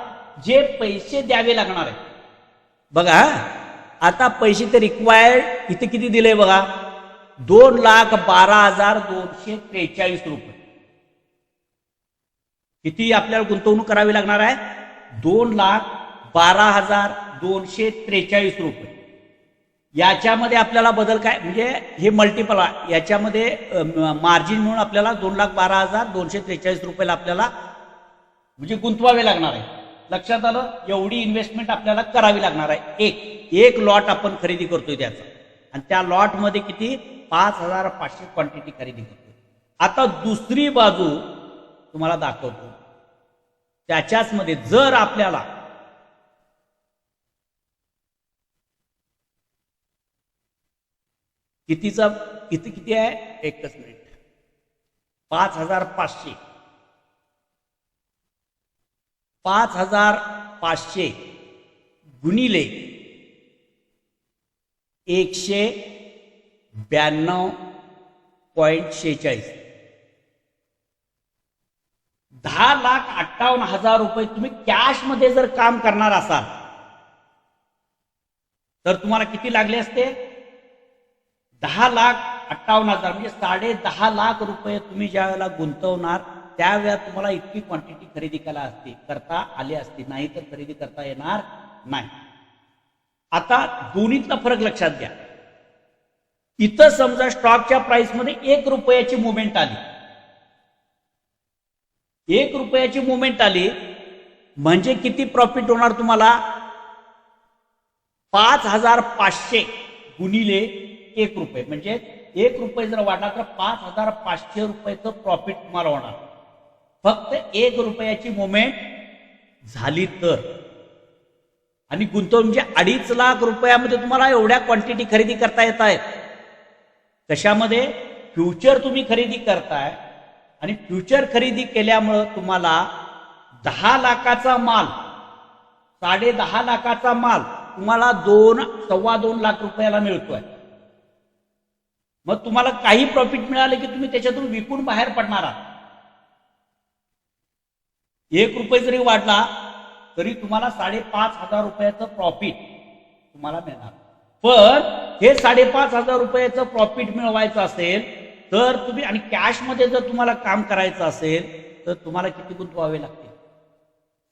जे पैसे द्यावे लागणार आहे बघा. आता पैसे ते रिक्वायर्ड इथे किती दिले बघा, 2,12,243 रुपये. किती आपल्याला गुंतवणूक करावी लागणार आहे, 2,12,243 रुपये. याच्यामध्ये आपल्याला बदल काय, म्हणजे हे मल्टिपल, याच्यामध्ये मार्जिन म्हणून आपल्याला 2,12,243 रुपयाला आपल्याला म्हणजे गुंतवावे लागणार आहे. लक्षात आलं, एवढी इन्व्हेस्टमेंट आपल्याला करावी लागणार आहे. एक लॉट आपण खरेदी करतोय त्याचा, आणि त्या लॉट मध्ये किती, 5500 क्वांटिटी खरेदी करतोय. आता दुसरी बाजू तुम्हाला दाखवतो, त्याच्याच मध्ये जर आपल्याला कितीचा, इथे किती आहे, एकच मिनिट, 5500 गुणिले 192.46, 10,58,000 रुपये तुम्ही कॅश मध्ये जर काम करणार असाल तर तुम्हाला किती लागले असते, 10,58,000 म्हणजे 10.5 लाख रुपये तुम्ही ज्या वेळेला गुंतवणार त्यावेळेला तुम्हाला इतकी क्वांटिटी खरेदी करता आली असती, नाही तर खरेदी करता येणार नाही. आता दोन्हीतला फरक लक्षात घ्या. इथं समजा स्टॉकच्या प्राइस मध्ये 1 रुपयाची मुवमेंट आली, 1 रुपयाची मुवमेंट आली म्हणजे किती प्रॉफिट होणार तुम्हाला, 5500 गुणिले 1 रुपये, म्हणजे 1 रुपये जर वाढला तर 5500 रुपयाचं प्रॉफिट तुम्हाला होणार. फक्त 1 रुपयाची मुवमेंट झाली तर. आणि गुंतवणूक म्हणजे 2.5 लाख रुपयामध्ये तुम्हाला एवढ्या क्वांटिटी खरेदी करता येत आहेत. कशामध्ये, फ्युचर तुम्ही खरेदी करताय, आणि फ्युचर खरेदी केल्यामुळं तुम्हाला 10 लाखाचा माल, 10.5 लाखाचा माल तुम्हाला 2-2.25 लाख रुपयाला मिळतोय. मग तुम्हाला काही प्रॉफिट मिळाले की तुम्ही त्याच्यातून विकून बाहेर पडणार आहात. 1 रुपये जरी वाढला तरी तुम्हाला 5,500 रुपयाचं प्रॉफिट तुम्हाला मिळणार. पण हे 5,500 रुपयाचं प्रॉफिट मिळवायचं असेल तर तुम्ही, आणि कॅशमध्ये जर तुम्हाला काम करायचं असेल तर तुम्हाला किती गुंतवावे लागतील?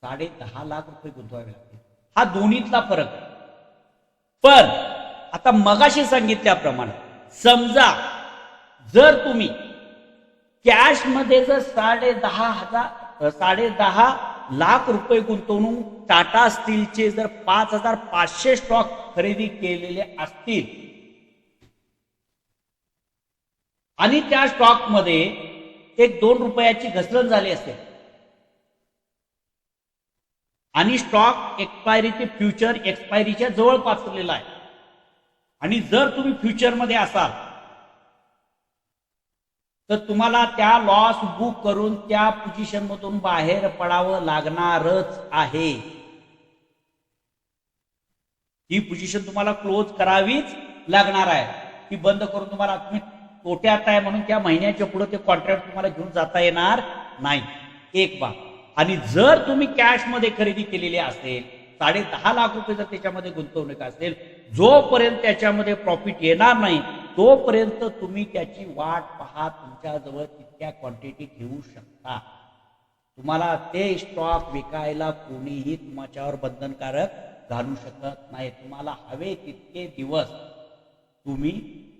10.5 लाख रुपये गुंतवावे लागतील. हा दोन्हीतला फरक आहे. पण आता मगाशी सांगितल्याप्रमाणे समजा जर तुम्ही कॅशमध्ये जर 10.5 लाख रुपये गुंतवणूक टाटा स्टीलचे जर 5,500 स्टॉक खरेदी केलेले असतील आणि त्या स्टॉकमध्ये 1-2 रुपयाची घसरण झाली असेल आणि स्टॉक एक्सपायरीचे फ्युचर एक्सपायरीच्या जवळ पाचलेला आहे आणि जर तुम्ही फ्युचरमध्ये असाल तर तुम्हाला त्या लॉस बुक करून त्या पोझिशन मधून बाहेर पडावं लागणारच आहे. ही पोझिशन तुम्हाला क्लोज करावीच लागणार आहे. ती बंद करून तुम्हाला तुम्ही तोट्यात आहे म्हणून त्या महिन्याच्या पुढे ते कॉन्ट्रॅक्ट तुम्हाला घेऊन जाता येणार नाही. एक बाब. आणि जर तुम्ही कॅशमध्ये खरेदी केलेली असेल, 10.5 लाख रुपये जर त्याच्यामध्ये गुंतवणूक असेल, जोपर्यंत त्याच्यामध्ये प्रॉफिट येणार नाही तोपर्यंत तुम्ही त्याची वाट पाहत तुमच्याजवळ तितक्या क्वांटिटी ठेवू शकता. तुम्हाला ते स्टॉक विकायला कोणीही तुमच्यावर बंधनकारक घालू शकत नाही. तुम्हाला हवे तितके दिवस तुम्ही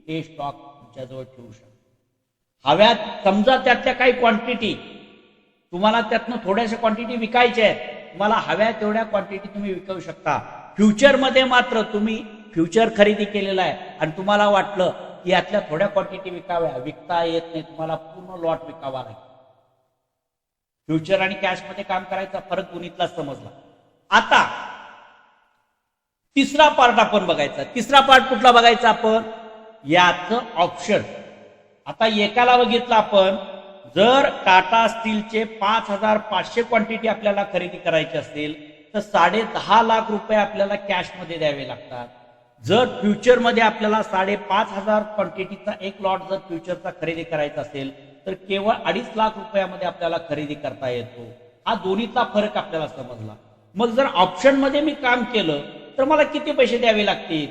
ते स्टॉक तुमच्याजवळ ठेवू शकता. हव्यात समजा त्यातल्या काही क्वांटिटी तुम्हाला त्यातनं थोड्याशा क्वांटिटी विकायच्या आहेत, तुम्हाला हव्या तेवढ्या क्वांटिटी तुम्ही विकू शकता. फ्युचरमध्ये मात्र तुम्ही फ्युचर खरेदी केलेला आहे आणि तुम्हाला वाटलं की यातल्या थोड्या क्वांटिटी विकाव्या, विकता येत नाही, तुम्हाला पूर्ण लॉट विकावा लागेल. फ्युचर आणि कॅशमध्ये काम करायचा फरक दोन्हीतला समजला. आता तिसरा पार्ट आपण बघायचा. तिसरा पार्ट कुठला बघायचा आपण? याचं ऑप्शन. आता एकाला बघितलं आपण, जर टाटा स्टीलचे 5,500 क्वांटिटी आपल्याला खरेदी करायची असेल तर 10.5 लाख रुपये आपल्याला कॅशमध्ये द्यावे लागतात. जर फ्युचरमध्ये आपल्याला 5,500 क्वांटिटीचा एक लॉट जर फ्युचरचा खरेदी करायचा असेल तर केवळ 2.5 लाख रुपयामध्ये आपल्याला खरेदी करता येतो. हा दोन्हीचा फरक आपल्याला समजला. मग जर ऑप्शनमध्ये मी काम केलं तर मला किती पैसे द्यावे लागतील?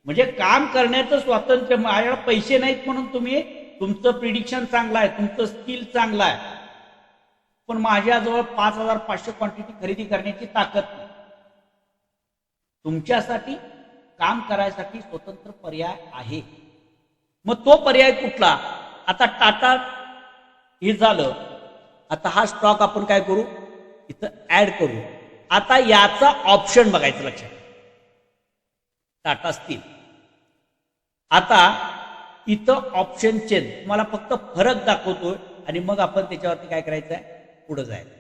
म्हणजे काम करण्याचं स्वातंत्र्य, माझ्याकडे पैसे नाहीत म्हणून तुम्ही, तुमचं प्रिडिक्शन चांगलं आहे, तुमचं स्किल चांगलं आहे, पण माझ्याजवळ 5,500 क्वांटिटी खरेदी करण्याची ताकद नाही. तुमच्यासाठी काम करायसाठी स्वतंत्र पर्याय आहे. मग तो पर्याय कुठला? आता टाटा हे झालं. आता हा स्टॉक आपण काय करू? इथं ऍड करू. आता याचा ऑप्शन बघायचं लक्षात. टाटा स्टील. आता इथं ऑप्शन चेंज, तुम्हाला फक्त फरक दाखवतोय आणि मग आपण त्याच्यावरती काय करायचं आहे? पुढे जायचं.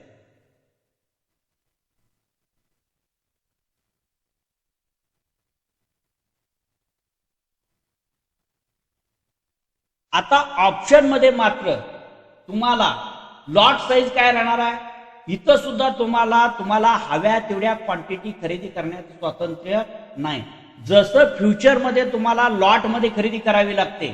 आता ऑप्शन मध्ये मात्र तुम्हाला लॉट साईज काय राहणार आहे? इथं सुद्धा तुम्हाला हव्या तेवढ्या क्वांटिटी खरेदी करण्याचं स्वातंत्र्य नाही. जसं फ्युचरमध्ये तुम्हाला लॉटमध्ये खरेदी करावी लागते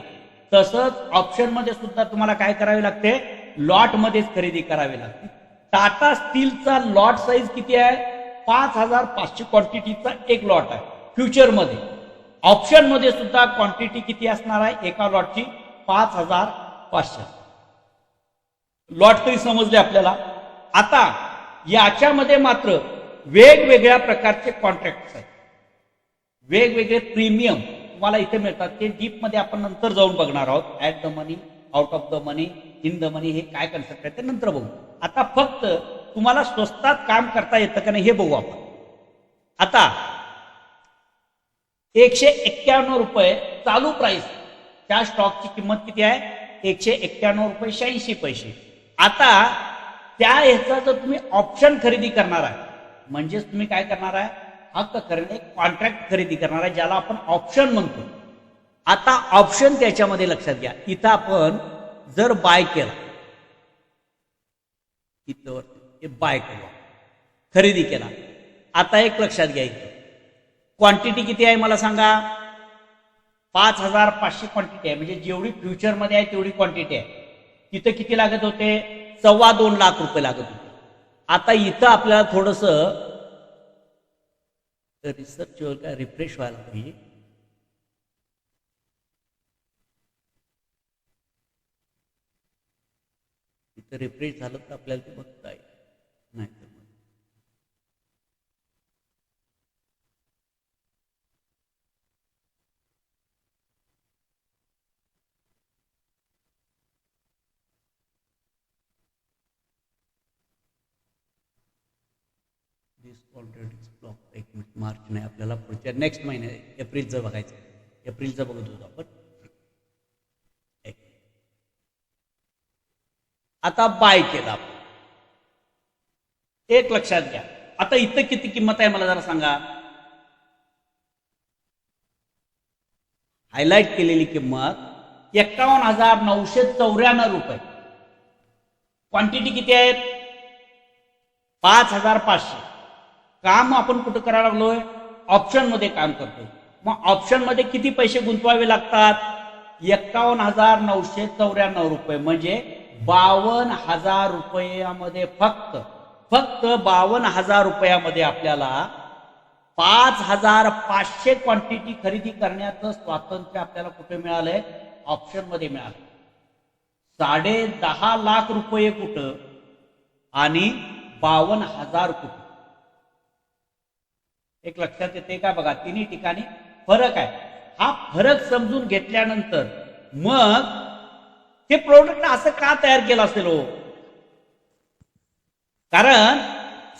तसंच ऑप्शनमध्ये सुद्धा तुम्हाला काय करावे लागते? लॉटमध्येच खरेदी करावी लागते. टाटा स्टीलचा लॉट साईज किती आहे? 5,500 क्वांटिटीचा एक लॉट आहे फ्युचरमध्ये. ऑप्शनमध्ये सुद्धा क्वांटिटी किती असणार आहे? एका लॉटची 5,500. लॉट तरी समजले आपल्याला. आता याच्यामध्ये मात्र वेगवेगळ्या प्रकारचे कॉन्ट्रॅक्ट आहेत, वेगवेगळे प्रीमियम तुम्हाला इथे मिळतात. ते डीप मध्ये आपण नंतर जाऊन बघणार आहोत. At the money, out of the money, in the money, हे काय कन्सेप्ट आहे ते नंतर बघू. आता फक्त तुम्हाला स्वस्तात काम करता येतं का नाही हे बघू आपण. आता 191 रुपये चालू प्राइस, त्या स्टॉकची किंमत किती आहे? 191 रुपये 86 पैसे. आता त्या ह्याचा जर तुम्ही ऑप्शन खरेदी करणार आहे, म्हणजेच तुम्ही काय करणार आहे? हक्क करणे, कॉन्ट्रॅक्ट खरेदी करणार आहे, ज्याला आपण ऑप्शन म्हणतो. आता ऑप्शन त्याच्यामध्ये लक्षात घ्या. इथं आपण जर बाय केला, इथं बाय केला, खरेदी केला. आता एक लक्षात घ्या, इथं क्वांटिटी किती आहे मला सांगा? 5,500 क्वांटिटी आहे, म्हणजे जेवढी फ्युचरमध्ये आहे तेवढी क्वांटिटी आहे. तिथं किती लागत होते? 2.25 लाख रुपये लागत होते. आता इथं आपल्याला थोडंसं रिसर्च रिफ्रेश व्हायला पाहिजे. इथं रिफ्रेश झालं तर आपल्याला ते बघता येईल, नाही तर ऑलरेडी ब्लॉक. एक मिनिट, मार्च नाही, आपल्याला पुढच्या नेक्स्ट महिन्या एप्रिलचं बघायचं. एप्रिलचं बघत होतो आपण. आता बाय केला आपण. एक लक्षात घ्या, आता इथं किती किंमत आहे मला जरा सांगा. हायलाइट केलेली किंमत 51,994 रुपये. क्वांटिटी किती आहेत? 5,500. काम आपण कुठं करायला लागलोय? ऑप्शन मध्ये काम करतोय. मग ऑप्शन मध्ये किती पैसे गुंतवावे लागतात? 51,994 रुपये, म्हणजे 52,000 रुपयामध्ये फक्त 52,000 रुपयामध्ये आपल्याला 5,500 क्वांटिटी खरेदी करण्याचं स्वातंत्र्य आपल्याला कुठे मिळालंय? ऑप्शन मध्ये मिळालं. 10.5 लाख रुपये कुठं आणि 52,000 कुठं. एक लक्षात येते का? बघा, तिन्ही ठिकाणी फरक आहे. हा फरक समजून घेतल्यानंतर मग हे प्रोडक्ट असं का तयार केलं असेल हो? कारण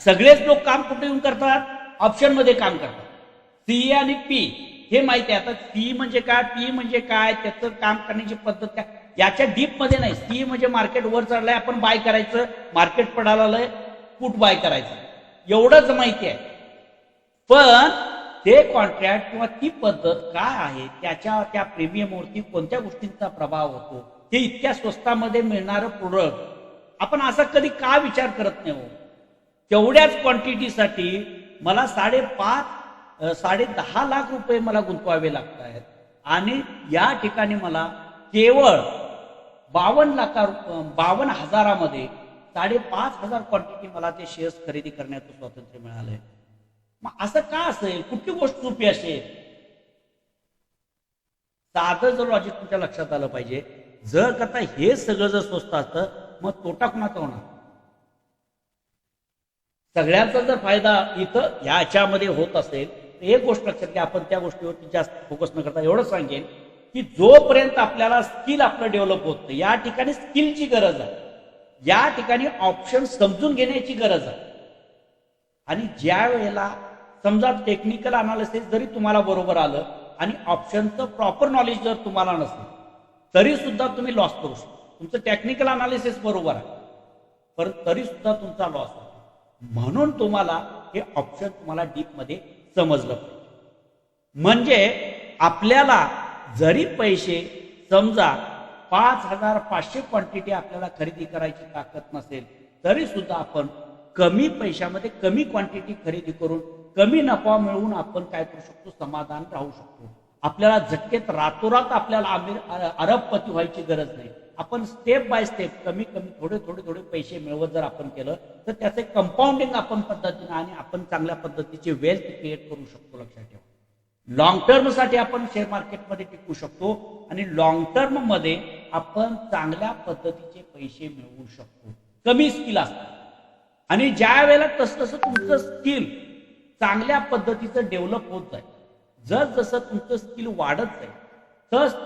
सगळेच लोक काम कुठे येऊन करतात? ऑप्शन मध्ये काम करतात. सी आणि पी हे माहिती आहे. आता सी म्हणजे काय, पी म्हणजे काय, त्याचं काम करण्याची पद्धत काय, याच्या डीप मध्ये नाही. सी म्हणजे मार्केट वर चढलंय, आपण बाय करायचं, मार्केट पडायला आलंय, पुट बाय करायचं, एवढंच माहिती आहे. पण ते कॉन्ट्रॅक्ट किंवा ती पद्धत काय आहे, त्या प्रीमियमवरती कोणत्या गोष्टींचा प्रभाव होतो, हे इतक्या स्वस्तामध्ये मिळणारं प्रोडक्ट आपण असा कधी का विचार करत नाही हो? तेवढ्याच क्वांटिटीसाठी मला 10.5 लाख रुपये मला गुंतवावे लागत आहेत, आणि या ठिकाणी मला केवळ 52,000 मध्ये 5,500 क्वांटिटी मला ते शेअर्स खरेदी करण्याचं स्वातंत्र्य मिळालंय. मग असं का असेल? कुठली गोष्ट सोपी असेल? साधं जर लॉजिक तुमच्या लक्षात आलं पाहिजे. जर करता हे सगळं जर स्वस्त असतं, मग तोटा कुणाचा होणार? सगळ्यांचा जर फायदा इथं ह्याच्यामध्ये होत असेल तर एक गोष्ट लक्षात घ्या. आपण त्या गोष्टीवरती जास्त फोकस न करता एवढं सांगेन की जोपर्यंत आपल्याला स्किल आपलं डेव्हलप होत नाही, या ठिकाणी स्किलची गरज आहे, या ठिकाणी ऑप्शन समजून घेण्याची गरज आहे. आणि ज्या वेळेला समजा टेक्निकल अनालिसिस जरी तुम्हाला बरोबर आलं आणि ऑप्शनचं प्रॉपर नॉलेज जर तुम्हाला नसेल, तरी सुद्धा तुम्ही लॉस करू शकता. तुमचं टेक्निकल अनालिसिस बरोबर आहे, पण तरी सुद्धा तुमचा लॉस होतो. म्हणून तुम्हाला हे ऑप्शन तुम्हाला डीप मध्ये समजलं पाहिजे. म्हणजे आपल्याला जरी पैसे समजा 5,500 क्वांटिटी आपल्याला खरेदी करायची ताकद नसेल, तरी सुद्धा आपण कमी पैशामध्ये कमी क्वांटिटी खरेदी करून कमी नफा मिळवून आपण काय करू शकतो? समाधान राहू शकतो. आपल्याला झटकेत रातोरात आपल्याला अरबपती व्हायची गरज नाही. आपण स्टेप बाय स्टेप कमी थोडे पैसे मिळवत जर आपण केलं तर त्याचे कंपाऊंडिंग आपण पद्धतीने आणि आपण चांगल्या पद्धतीचे वेल्थ क्रिएट करू शकतो. लक्षात ठेवा, लॉंग टर्म साठी आपण शेअर मार्केटमध्ये टिकू शकतो आणि लॉंग टर्म मध्ये आपण चांगल्या पद्धतीचे पैसे मिळवू शकतो. कमी स्किल असतात आणि ज्या वेळेला तसं तुमचं स्किल चांगल्या पद्धतीचं डेव्हलप होत जाईल, जसं तुमचं स्किल वाढत जाईल,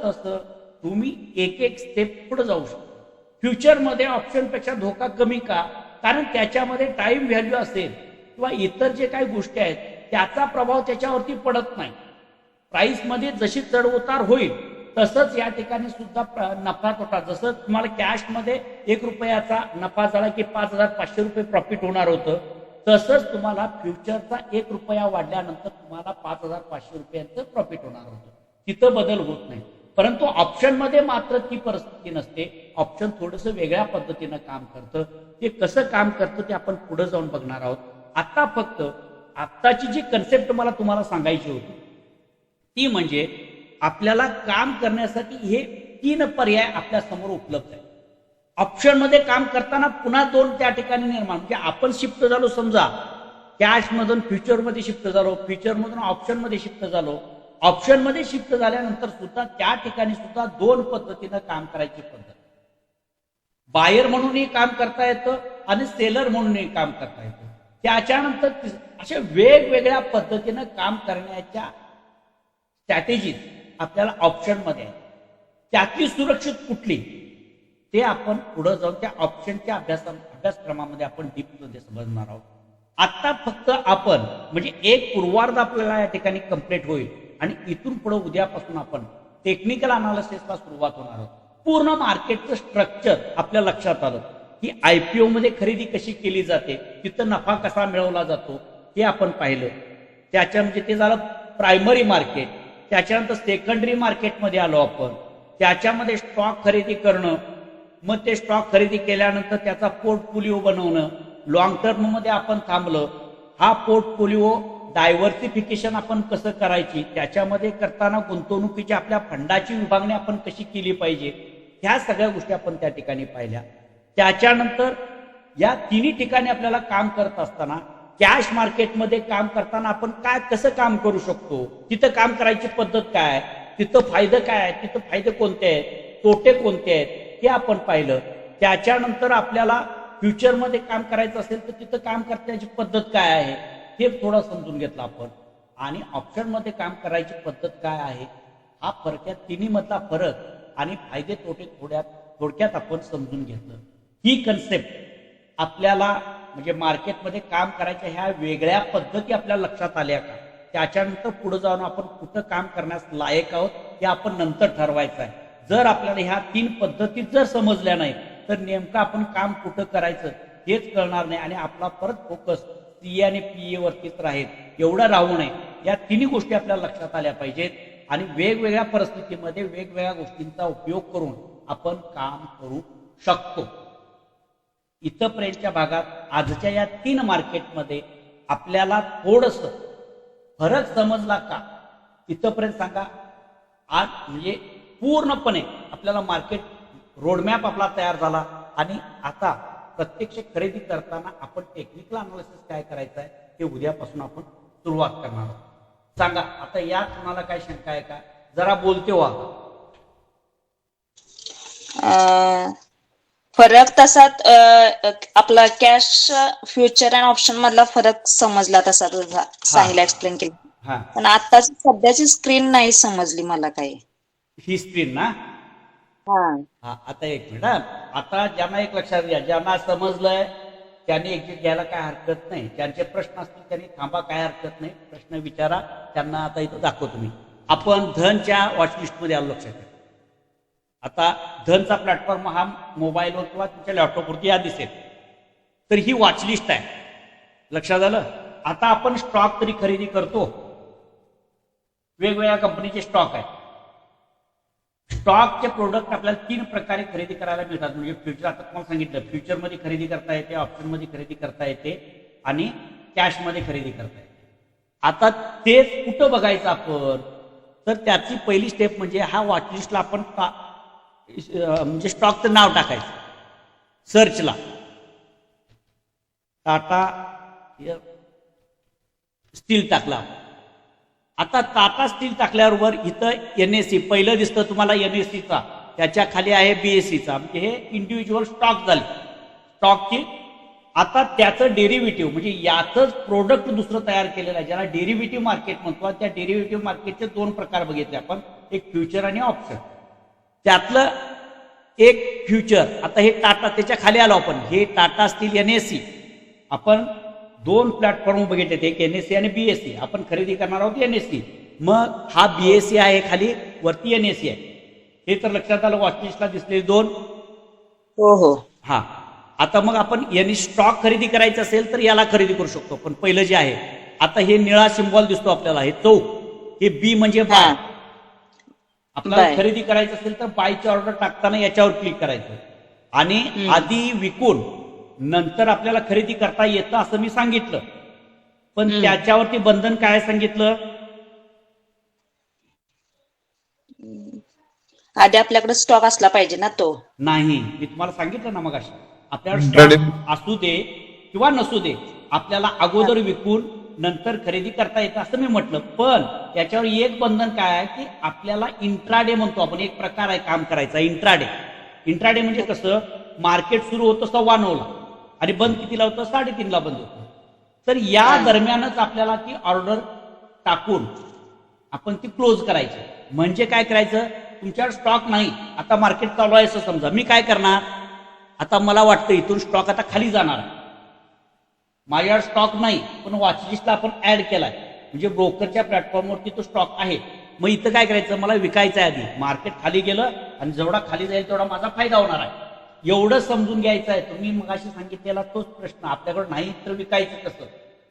तसं तुम्ही एक स्टेप पुढे जाऊ शकता. फ्युचरमध्ये ऑप्शनपेक्षा धोका कमी का? कारण त्याच्यामध्ये टाइम व्हॅल्यू असेल किंवा इतर जे काही गोष्टी आहेत त्याचा प्रभाव त्याच्यावरती पडत नाही. प्राइस मध्ये जशी चढ उतार होईल तसंच या ठिकाणी सुद्धा नफा तोटा, जसं तुम्हाला कॅश मध्ये 1 रुपयाचा नफा झाला की 5,500 रुपये प्रॉफिट होणार होतं, तसंच तुम्हाला फ्युचरचा 1 रुपया वाढल्यानंतर तुम्हाला 5,500 रुपयांचं प्रॉफिट होणार होतं. तिथं बदल होत नाही. परंतु ऑप्शन मध्ये मात्र ती परिस्थिती नसते. ऑप्शन थोडंसं वेगळ्या पद्धतीनं काम करतं. ते कसं काम करतं ते आपण पुढे जाऊन बघणार आहोत. आता फक्त आत्ताची जी कन्सेप्ट मला तुम्हाला सांगायची होती ती म्हणजे आपल्याला काम करण्यासाठी हे 3 पर्याय आपल्या समोर उपलब्ध आहेत. ऑप्शनमध्ये काम करताना पुन्हा 2 त्या ठिकाणी निर्माण, म्हणजे आपण शिफ्ट झालो, समजा कॅशमधून फ्युचरमध्ये शिफ्ट झालो, फ्युचरमधून ऑप्शनमध्ये शिफ्ट झालो, ऑप्शनमध्ये शिफ्ट झाल्यानंतर सुद्धा त्या ठिकाणी सुद्धा 2 पद्धतीनं काम करायची पद्धत. बायर म्हणूनही काम करता येतं आणि सेलर म्हणूनही काम करता येतं. त्याच्यानंतर अशा वेगवेगळ्या पद्धतीनं काम करण्याच्या स्ट्रॅटेजीज आपल्याला ऑप्शनमध्ये आहे. त्यातली सुरक्षित कुठली ते आपण पुढे जाऊन त्या ऑप्शनच्या अभ्यासक्रमामध्ये आपण डीपमध्ये समजणार आहोत. आता फक्त आपण म्हणजे एक पूर्वार्ध आपल्याला या ठिकाणी कंप्लीट होईल आणि इथून पुढे उद्यापासून आपण टेक्निकल अनालिसिसला सुरुवात होणार आहोत. पूर्ण मार्केटचं स्ट्रक्चर आपल्या लक्षात आलं की आयपीओ मध्ये खरेदी कशी केली जाते, तिथं नफा कसा मिळवला जातो हे आपण पाहिलं. त्याच्या म्हणजे ते झालं प्रायमरी मार्केट. त्याच्यानंतर सेकंडरी मार्केटमध्ये आलो आपण. त्याच्यामध्ये स्टॉक खरेदी करणं, मग ते स्टॉक खरेदी केल्यानंतर त्याचा पोर्टफोलिओ बनवणं, लॉंग टर्म मध्ये आपण थांबलं. हा पोर्टफोलिओ डायव्हर्सिफिकेशन आपण कसं करायची, त्याच्यामध्ये करताना गुंतवणुकीची आपल्या फंडाची विभागणी आपण कशी केली पाहिजे, ह्या सगळ्या गोष्टी आपण त्या ठिकाणी पाहिल्या. त्याच्यानंतर या 3 ठिकाणी आपल्याला काम करत असताना कॅश मार्केटमध्ये काम करताना आपण काय कसं काम करू शकतो, तिथं काम करायची पद्धत काय, तिथं फायदे काय आहेत, तिथं फायदे कोणते आहेत, तोटे कोणते आहेत हे आपण पाहिलं. त्याच्यानंतर आपल्याला फ्युचरमध्ये काम करायचं असेल तर तिथं काम करण्याची पद्धत काय आहे हे थोडं समजून घेतलं आपण. आणि ऑप्शनमध्ये काम करायची पद्धत काय आहे, हा फरक, या 3 मधला फरक आणि फायदे तोटे थोडक्यात आपण समजून घेतलं. ही कन्सेप्ट आपल्याला म्हणजे मार्केटमध्ये काम करायच्या ह्या वेगळ्या पद्धती आपल्या लक्षात आल्या का, त्याच्यानंतर पुढे जाऊन आपण कुठं काम करण्यास लायक आहोत हे आपण नंतर ठरवायचं आहे. जर आपल्याला ह्या 3 पद्धती जर समजल्या नाही तर नेमकं आपण काम कुठं करायचं हेच कळणार नाही आणि आपला परत फोकस सीए आणि पीए वरतीच राहील. एवढं राहू नये. या 3 गोष्टी आपल्याला लक्षात आल्या पाहिजेत आणि वेगवेगळ्या परिस्थितीमध्ये वेगवेगळ्या गोष्टींचा उपयोग करून आपण काम करू शकतो. इथपर्यंतच्या भागात आजच्या या 3 मार्केटमध्ये आपल्याला थोडस फरक समजला का, इथपर्यंत सांगा. आज म्हणजे पूर्णपणे आपल्याला मार्केट रोडमॅप आपला तयार झाला आणि आता प्रत्यक्ष खरेदी करताना आपण टेक्निकल अनालिसिस काय करायचं आहे हे उद्यापासून आपण सुरुवात करणार आहोत. सांगा आता यात तुम्हाला काय शंका आहे का, जरा बोलते व्हा. फरक तसाच आपला कॅश फ्युचर आणि ऑप्शन मधला फरक समजला तसा तुझा साहिल एक्सप्लेन केला. पण आता सध्याची स्क्रीन नाही समजली मला काही. ही स्क्रीन ना, हा आता एक मिनिट. आता ज्यांना एक लक्षात घ्या, ज्यांना समजलंय त्यांनी एक घ्यायला काय हरकत नाही. ज्यांचे प्रश्न असतील त्यांनी थांबा, काय हरकत नाही, प्रश्न विचारा. त्यांना आता इथं दाखवतो मी. आपण धनच्या वॉचलिस्टमध्ये आलो. लक्षात घ्या, आता धनचा प्लॅटफॉर्म हा मोबाईलवर किंवा तुमच्या लॅपटॉपवरती या दिसेल. तर ही वॉचलिस्ट आहे. लक्षात आलं. आता आपण स्टॉक तरी खरेदी करतो, वेगवेगळ्या कंपनीचे स्टॉक आहेत. स्टॉकचे प्रोडक्ट आपल्याला 3 प्रकारे खरेदी करायला मिळतात. म्हणजे फ्युचर, आता तुम्हाला सांगितलं, फ्युचरमध्ये खरेदी करता येते, ऑप्शनमध्ये खरेदी करता येते आणि कॅशमध्ये खरेदी करता येते. आता तेच कुठं बघायचं आपण, तर त्याची पहिली स्टेप म्हणजे हा वॉचलिस्टला आपण म्हणजे स्टॉकचं नाव टाकायचं. सर्चला टाटा स्टील टाकला. आता टाटा स्टील टाकल्यावर इथं एनएससी पहिलं दिसतं तुम्हाला, एनएससीचा, त्याच्या खाली आहे बीएससीचा. म्हणजे हे इंडिव्हिज्युअल स्टॉक झाले स्टॉकची. आता त्याचं डेरिव्हेटिव्ह म्हणजे याचंच प्रोडक्ट दुसरं तयार केलेलं आहे, ज्याला डेरिव्हेटिव्ह मार्केट म्हणतो. त्या डेरिव्हेटिव्ह मार्केटचे 2 प्रकार बघितले आपण, एक फ्युचर आणि ऑप्शन. त्यातलं एक फ्युचर, आता हे टाटा, त्याच्या खाली आलो आपण, हे टाटा स्टील एनएससी. आपण 2 प्लॅटफॉर्म बघितले, एक एनएससी आणि बीएससी. आपण खरेदी करणार आहोत एनएससी. मग हा बीएससी आहे खाली, वरती एनएससी आहे. हे तर लक्षात आलं. वॉचलिस्टला दिसले 2. हो हो. हा, आता मग आपण यांनी स्टॉक खरेदी करायचं असेल तर याला खरेदी करू शकतो. पण पहिलं जे आहे, आता हे निळा सिम्बॉल दिसतो आपल्याला, हे चौक, हे बी म्हणजे बाय. आपल्याला खरेदी करायचं असेल तर बायची ऑर्डर टाकताना याच्यावर क्लिक करायचं आणि आधी विकून नंतर आपल्याला खरेदी करता येतं असं मी सांगितलं. पण त्याच्यावरती बंधन काय सांगितलं, आधी आपल्याकडे स्टॉक असला पाहिजे ना तो. नाही, मी तुम्हाला सांगितलं ना मगाशी, आपल्याला स्टॉक असू दे किंवा नसू दे, आपल्याला अगोदर विकून नंतर खरेदी करता येतं असं मी म्हटलं. पण याच्यावर एक बंधन काय आहे की आपल्याला इंट्राडे म्हणतो आपण, एक प्रकार आहे काम करायचा इंट्राडे. इंट्राडे म्हणजे कसं, मार्केट सुरू होतं 9:15 आणि बंद कितीला होतं, 3:30 बंद होतं. तर या दरम्यानच आपल्याला ती ऑर्डर टाकून आपण ती क्लोज करायची. म्हणजे काय करायचं, तुमच्यावर स्टॉक नाही, आता मार्केट चालू आहे असं समजा, मी काय करणार, आता मला वाटतं इथून स्टॉक आता खाली जाणार आहे, माझ्यावर स्टॉक नाही पण वॉचलिस्टला आपण ऍड केलाय, म्हणजे ब्रोकरच्या प्लॅटफॉर्मवरती तो स्टॉक आहे. मग इथं काय करायचं, मला विकायचं आहे आधी, मार्केट खाली गेलं आणि जेवढा खाली जाईल तेवढा माझा फायदा होणार आहे, एवढं समजून घ्यायचं आहे. तुम्ही मगाशी सांगितलेला तोच प्रश्न, आपल्याकडे नाही तर विकायचं कसं,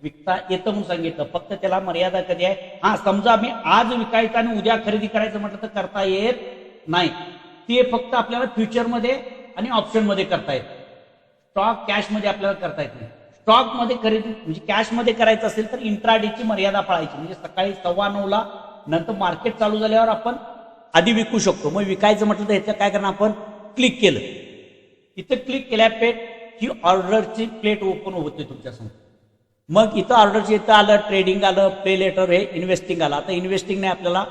विकता येतं म्हणून सांगितलं, फक्त त्याला मर्यादा कधी आहे. हा, समजा मी आज विकायचं आणि उद्या खरेदी करायचं म्हटलं तर करता येत नाही, ते फक्त आपल्याला फ्युचरमध्ये आणि ऑप्शनमध्ये करता येतं. स्टॉक कॅशमध्ये आपल्याला करता येत नाही. स्टॉक मध्ये खरेदी म्हणजे कॅश मध्ये करायचं असेल तर इंट्राडेची मर्यादा पाळायची, म्हणजे सकाळी 9:15 नंतर मार्केट चालू झाल्यावर आपण आधी विकू शकतो. मग विकायचं म्हटलं तर ह्याचं काय करणार, आपण क्लिक केलं, इथं क्लिक केल्या पेट ही ऑर्डरची प्लेट ओपन होते तुमच्यासमोर. मग इथं ऑर्डरची इथं आलं, ट्रेडिंग आलं, पे लेटर, हे इन्व्हेस्टिंग आलं. आता इन्व्हेस्टिंग नाही, आपल्याला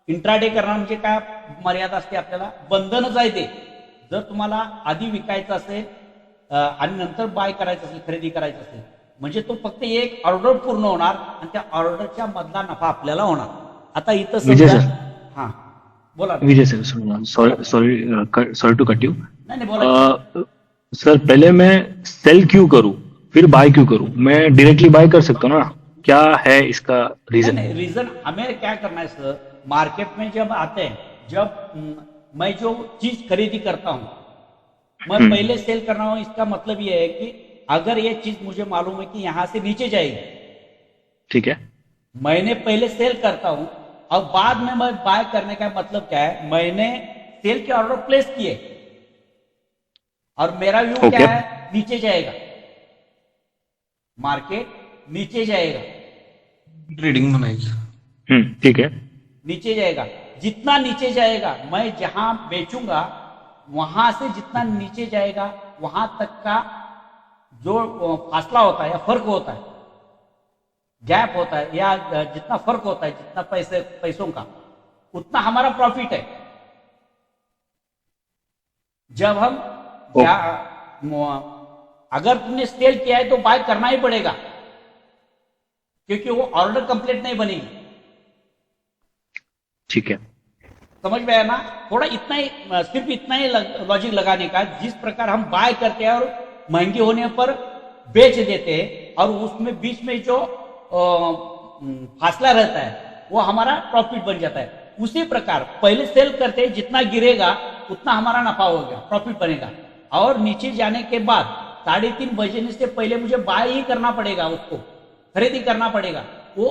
इंट्राडे करणार म्हणजे काय मर्यादा असते, आपल्याला बंधनच आहे ते. जर तुम्हाला आधी विकायचं असेल आणि नंतर बाय करायचं असेल, खरेदी करायचं असेल, म्हणजे तो फक्त एक ऑर्डर पूर्ण होणार आणि त्या ऑर्डरच्या मधला नफा आपल्याला होणार. आता इथं विजय समजा, सर, हा बोला. Vijay sir, sorry to cut you. नहीं नहीं बोला। सर पहले मैं सेल क्यों करूं फिर बाय क्यों करूं, मैं डायरेक्टली बाय कर सकता हूँ ना, क्या है इसका रीजन? रीजन हमें क्या करना है सर, मार्केट में जब आते हैं, जब मैं जो चीज खरीदी करता हूं, मैं पहले सेल कर रहा हूं, इसका मतलब ये है कि अगर ये चीज मुझे मालूम है कि यहां से नीचे जाएगी, ठीक है, मैंने पहले सेल करता हूं और बाद में मैं बाय करने का मतलब क्या है, मैंने सेल के ऑर्डर प्लेस किए और मेरा व्यू क्या है, नीचे जाएगा, मार्केट नीचे जाएगा, ट्रेडिंग बनाएगी, ठीक है, नीचे जाएगा, जितना नीचे जाएगा मैं जहां बेचूंगा वहां से जितना नीचे जाएगा वहां तक का जो फासला होता है या फर्क होता है, गैप होता है, या जितना फर्क होता है, जितना पैसों का, उतना हमारा प्रॉफिट है. जब हम अगर तुमने सेल किया है तो बाय करना ही पड़ेगा, क्योंकि वो ऑर्डर कंप्लीट नहीं बनेगी. ठीक है, समझ में आया ना? थोड़ा इतना ही, सिर्फ इतना ही लॉजिक लगाने का, जिस प्रकार हम बाय करते हैं और महंगी होने पर बेच देते हैं और उसमें बीच में जो फासला रहता है वो हमारा प्रॉफिट बन जाता है, उसी प्रकार पहले सेल करते हैं, जितना गिरेगा उतना हमारा नफा होगा, प्रॉफिट बनेगा, और नीचे जाने के बाद 3:30 बजने से पहले मुझे बाय ही करना पड़ेगा, उसको खरीदी करना पड़ेगा, वो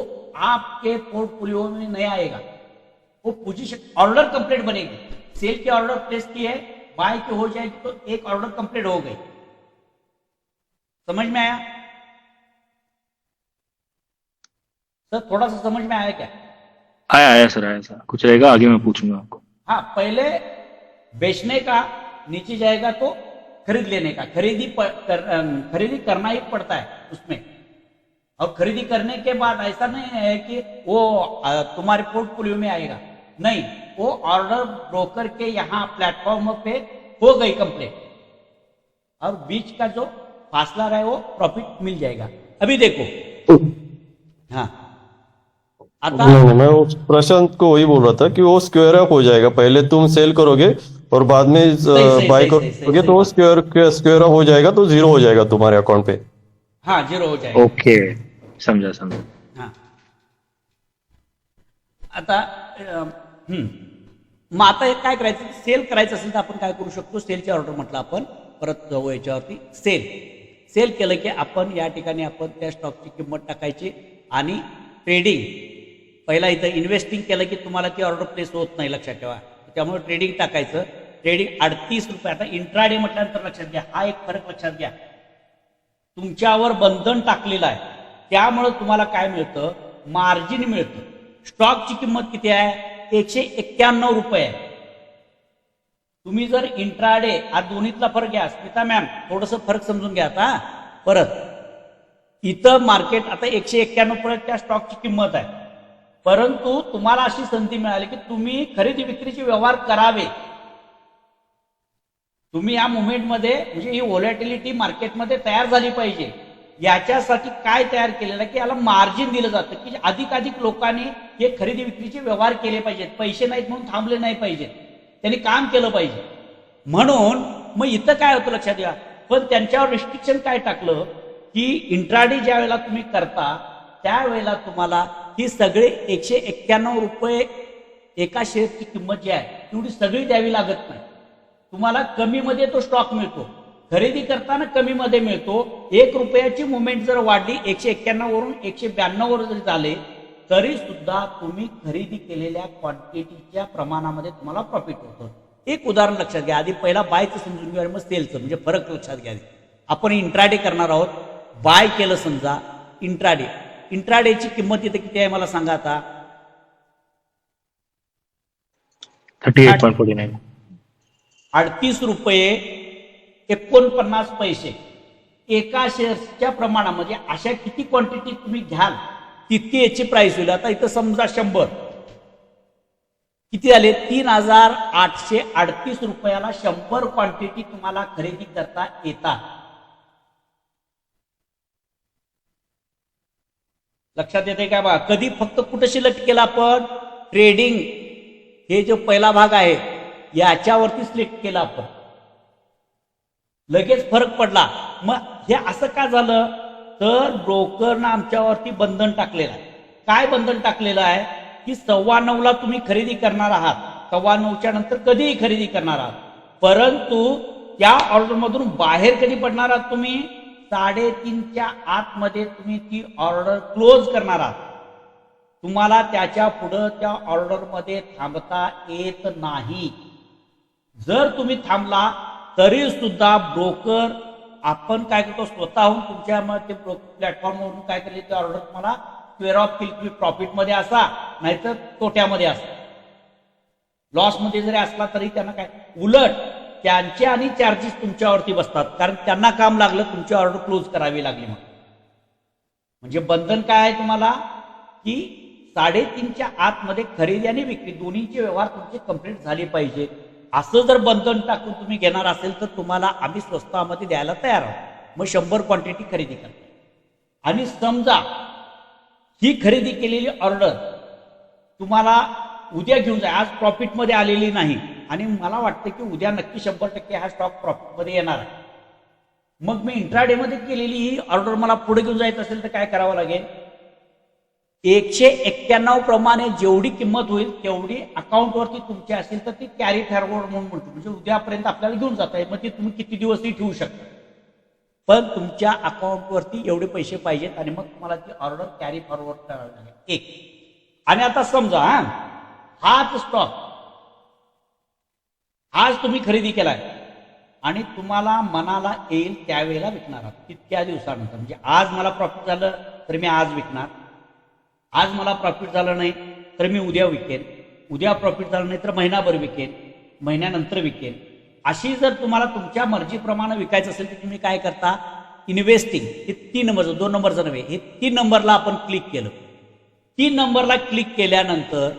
आपके पोर्टफोलियो में नहीं आएगा, वो पोजीशन ऑर्डर कंप्लीट बनेगी. सेल की ऑर्डर प्लेस की है, बाय की हो जाएगी तो एक ऑर्डर कंप्लीट हो गई. समझ में आया सर? थोड़ा सा समझ में आया क्या? आया सर, आया सर. कुछ रहेगा आगे मैं पूछूंगा आपको. हाँ, पहले बेचने का, नीचे जाएगा तो खरीद लेने का, खरीदी करना ही पड़ता है उसमें, और खरीदी करने के बाद ऐसा नहीं है कि वो तुम्हारे पोर्टफोलियो में आएगा, नहीं, वो ऑर्डर ब्रोकर के यहाँ प्लेटफॉर्म पे हो गई कंप्लीट, और बीच का जो फासला रहा है वो प्रॉफिट मिल जाएगा. अभी देखो, हाँ, आता मैं उस प्रशांत को वही बोल रहा था कि वो स्क्वायर अप हो जाएगा, पहले तुम सेल करोगे और बाद में बाय करोगे तो स्क्वायर अप हो जाएगा, तो 0 हो जाएगा तुम्हारे अकाउंट पे. हाँ, 0 हो जाएगा. ओके, समझा. हा, आता मग आता हे काय करायचं, सेल करायचं असेल तर आपण काय करू शकतो, सेलची ऑर्डर म्हटलं आपण, परत जाऊ याच्यावरती. सेल केलं की आपण या ठिकाणी आपण त्या स्टॉकची किंमत टाकायची आणि ट्रेडिंग, पहिला इथं इन्व्हेस्टिंग केलं की तुम्हाला ती ऑर्डर प्लेस होत नाही, लक्षात ठेवा, त्यामुळे ट्रेडिंग टाकायचं. ट्रेडिंग 38 रुपये. आता इंट्राडे म्हटल्यानंतर लक्षात घ्या, हा एक फरक लक्षात घ्या, तुमच्यावर बंधन टाकलेलं आहे, त्यामुळे तुम्हाला काय मिळतं, मार्जिन मिळतं. स्टॉकची किंमत किती आहे, 191 रुपये आहे, तुम्ही जर इंट्राडे, आज दोन्हीतला फरक घ्या स्मिता मॅम, थोडस फरक समजून घ्या आता परत. इथं मार्केट आता 191 पर्यंत त्या स्टॉकची किंमत आहे, परंतु तुम्हाला अशी संधी मिळाली की तुम्ही खरेदी विक्रीचे व्यवहार करावे. तुम्ही या मुवमेंटमध्ये म्हणजे ही व्होलॅटिलिटी मार्केटमध्ये तयार झाली पाहिजे. याच्यासाठी काय तयार केलेलं आहे की याला मार्जिन दिलं जातं की अधिकाधिक लोकांनी हे खरेदी विक्रीचे व्यवहार केले पाहिजेत. पैसे नाहीत म्हणून थांबले नाही पाहिजेत, त्यांनी काम केलं पाहिजे. म्हणून मग इथं काय होतं लक्षात घ्या, पण त्यांच्यावर रिस्ट्रिक्शन काय टाकलं की इंट्राडे ज्या वेळेला तुम्ही करता त्यावेळेला तुम्हाला ही सगळे 191 रुपये एका शेअरची किंमत जी आहे तेवढी सगळी द्यावी लागत नाही. तुम्हाला कमीमध्ये तो स्टॉक मिळतो, खरेदी करताना कमीमध्ये मिळतो. 1 रुपयाची मुवमेंट जर वाढली 191 वरून 192 वर जरी झाले तरी सुद्धा तुम्ही खरेदी केलेल्या क्वांटिटीच्या प्रमाणामध्ये तुम्हाला प्रॉफिट होतं. एक उदाहरण लक्षात घ्या, आधी पहिला बायचं समजून घ्या मग सेलचं, म्हणजे फरक लक्षात घ्या. आपण इंट्राडे करणार आहोत, बाय केलं समजा इंट्राडेची किंमत इथे किती आहे मला सांगा आता. 38.49. 38 रुपये 49 पैसे एका शेअर्सच्या प्रमाणामध्ये. अशा किती क्वांटिटी तुम्ही घ्याल तितकी याची प्राइस होईल. आता इथं समजा 100 किती झाले, 3838 रुपयाला 100 क्वांटिटी तुम्हाला खरेदी करता येतात. लक्षात येते काय बघा. कधी फक्त कुठं सिलेक्ट केलं आपण, ट्रेडिंग हे जो पहिला भाग आहे याच्यावरती सिलेक्ट केला आपण, लगेच फरक पडला. मग हे असं का झालं तर ब्रोकरनं आमच्यावरती बंधन टाकलेलं आहे. काय बंधन टाकलेलं आहे की 9:15ला तुम्ही खरेदी करणार आहात, 9:15च्या नंतर कधीही खरेदी करणार आहात, परंतु त्या ऑर्डरमधून बाहेर कधी पडणार आहात तुम्ही 3:30च्या आतमध्ये तुम्ही ती ऑर्डर क्लोज करणार आहात. तुम्हाला त्याच्या पुढं त्या ऑर्डरमध्ये थांबता येत नाही. जर तुम्ही थांबला तरी सुद्धा ब्रोकर आपण काय करतो स्वतःहून तुमच्या प्लॅटफॉर्मवरून काय केले ते ऑर्डर तुम्हाला स्क्वेअर ऑफ केली. तुम्ही प्रॉफिटमध्ये असा नाहीतर तोट्यामध्ये असा, लॉसमध्ये जरी असला तरी त्यांना काय, उलट त्यांचे आणि चार्जेस तुमच्यावरती बसतात, कारण त्यांना काम लागलं तुमची ऑर्डर क्लोज करावी लागली. मग म्हणजे बंधन काय आहे तुम्हाला की 3:30च्या आतमध्ये खरेदी आणि विक्री दोन्हीचे व्यवहार तुमचे कंप्लीट झाले पाहिजे. असं जर बंधन टाकून तुम्ही घेणार असेल तर तुम्हाला आम्ही स्वस्तामध्ये द्यायला तयार आहोत. मग 100 क्वांटिटी खरेदी करतो. आणि समजा ही खरेदी केलेली ऑर्डर तुम्हाला उद्या घेऊन जा, आज प्रॉफिटमध्ये आलेली नाही आणि मला वाटतं की उद्या नक्की 100% हा स्टॉक प्रॉफिटमध्ये येणार आहे. मग मी इंट्राडेमध्ये केलेली ही ऑर्डर मला पुढे घेऊन जायचं असेल तर काय करावं लागेल, 191 प्रमाणे जेवढी किंमत होईल तेवढी अकाउंटवरती तुमची असेल तर ती कॅरी फॉरवर्ड म्हणून म्हणतो, म्हणजे उद्यापर्यंत आपल्याला घेऊन जाता येईल. मग ती तुम्ही किती दिवसही ठेवू शकता, पण तुमच्या अकाउंटवरती एवढे पैसे पाहिजेत आणि मग तुम्हाला ती ऑर्डर कॅरी फॉरवर्ड करावी लागेल. एक. आणि आता समजा हाच स्टॉक आज तुम्ही खरेदी केलाय आणि तुम्हाला मनाला येईल त्यावेळेला विकणार आहात, तितक्या दिवसानंतर. म्हणजे आज मला प्रॉफिट झालं तर मी आज विकणार, आज मला प्रॉफिट झालं नाही तर मी उद्या विकेन, उद्या प्रॉफिट झालं नाही तर महिनाभर विकेन, महिन्यानंतर विकेन. अशी जर तुम्हाला तुमच्या मर्जीप्रमाणे विकायचं असेल तर तुम्ही काय करता, इन्व्हेस्टिंग हे 3 नंबरचं, 2 नंबरचं नव्हे, हे 3 नंबरला आपण क्लिक केलं. 3 नंबरला क्लिक केल्यानंतर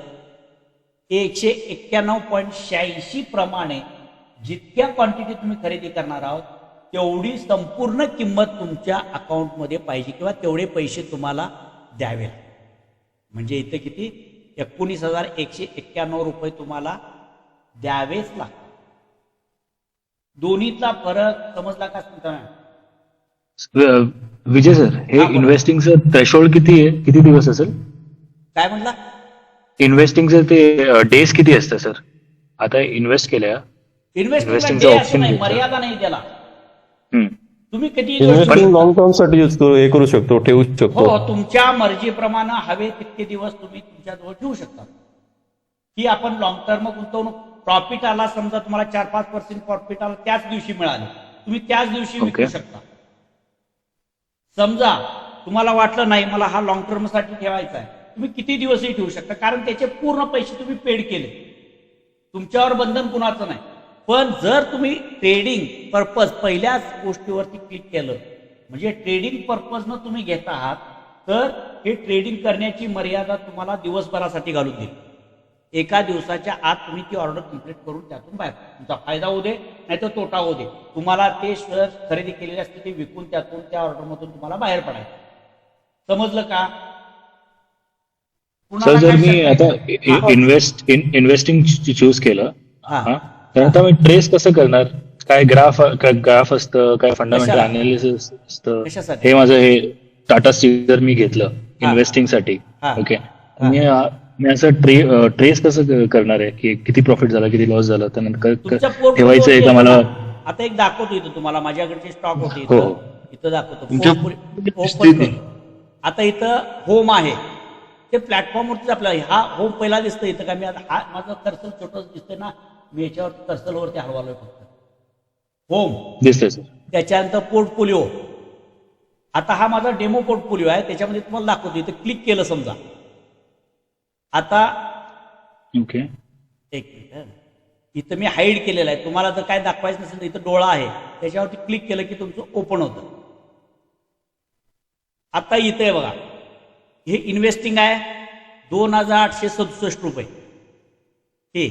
191.86 प्रमाणे जितक्या क्वांटिटी तुम्ही खरेदी करणार आहोत तेवढी संपूर्ण किंमत तुमच्या अकाउंटमध्ये पाहिजे किंवा तेवढे पैसे तुम्हाला द्यावे लागतील. म्हणजे इथे किती, 19,191 रुपये तुम्हाला द्यावेच लागतात. दोन्हीचा फरक समजला का तुमचा? विजय सर, हे इन्व्हेस्टिंगचं थ्रेशोल्ड किती आहे, किती दिवस असेल? काय म्हणला? इन्व्हेस्टिंगचं ते डेज किती असतं सर? आता इन्व्हेस्ट केल्या, इन्व्हेस्टिंगचा ऑप्शन नाही, मर्यादा नाही त्याला. तुम्ही कधी इन्व्हेस्टिंग लॉंग टर्म साठी यूज करू शकतो, ठेवू शकतो. हो, तुमच्या मर्जीप्रमाणे हवे तितके दिवस तुम्ही तुमच्याजवळ ठेवू शकता. ही आपण लॉंग टर्म गुंतवणूक, प्रॉफिट आला समजा तुम्हाला 4-5% प्रॉफिट आला त्याच दिवशी मिळाले, तुम्ही त्याच दिवशी विकू शकता. समजा तुम्हाला वाटलं नाही मला हा लॉंग टर्म साठी ठेवायचा आहे, तुम्ही किती दिवसही ठेवू शकता, कारण त्याचे पूर्ण पैसे तुम्ही पेड केले, तुमच्यावर बंधन कुणाचं नाही. पण जर तुम्ही ट्रेडिंग पर्पज पहिल्याच गोष्टीवरती क्लिक केलं म्हणजे ट्रेडिंग पर्पजनं तुम्ही घेत आहात तर हे ट्रेडिंग करण्याची मर्यादा तुम्हाला दिवसभरासाठी घालून देईल. एका दिवसाच्या आत तुम्ही ती ऑर्डर कंप्लीट करून त्यातून बाहेर तुमचा फायदा होऊ दे नाही तर तोटा होऊ दे. तुम्हाला ते शेअर खरेदी केलेले असते ते विकून त्यातून त्या ऑर्डरमधून तुम्हाला बाहेर पडायचं. समजलं का? सर जर मी आता इन्व्हेस्टिंग चूज केलं तर आता मी ट्रेस कसं करणार? काय ग्राफ असतं, काय फंडामेंटल अनालिसिस असतं? हे माझं हे टाटा स्टील जर मी घेतलं इन्व्हेस्टिंग साठी, ओके, मी असं ट्रेस कसं करणार आहे की किती प्रॉफिट झाला, किती लॉस झाला, त्यानंतर ठेवायचं आहे का मला? आता एक दाखवतो इथं तुम्हाला, माझ्याकडचे स्टॉक होते इथं दाखवतो. आता इथं होम आहे, ते प्लॅटफॉर्मवरतीच आपल्याला हा होम पहिला दिसतोय इथं का? मी आता हा माझं कर्सर छोटं दिसतंय ना, मी याच्यावर कर्सरवरती हलवालोय फक्त. होम दिसतंय सर. त्याच्यानंतर पोर्टफोलिओ. आता हा माझा डेमो पोर्टफोलिओ आहे, त्याच्यामध्ये तुम्हाला दाखवतो. इथं क्लिक केलं समजा, आता ओके एक मिनिट, इथं मी हाईड केलेलं आहे. तुम्हाला जर काय दाखवायचं नसेल तर इथं डोळा आहे, त्याच्यावरती क्लिक केलं की तुमचं ओपन होतं. आता इथं आहे बघा, हे इन्व्हेस्टिंग आहे 2867 रुपये, हे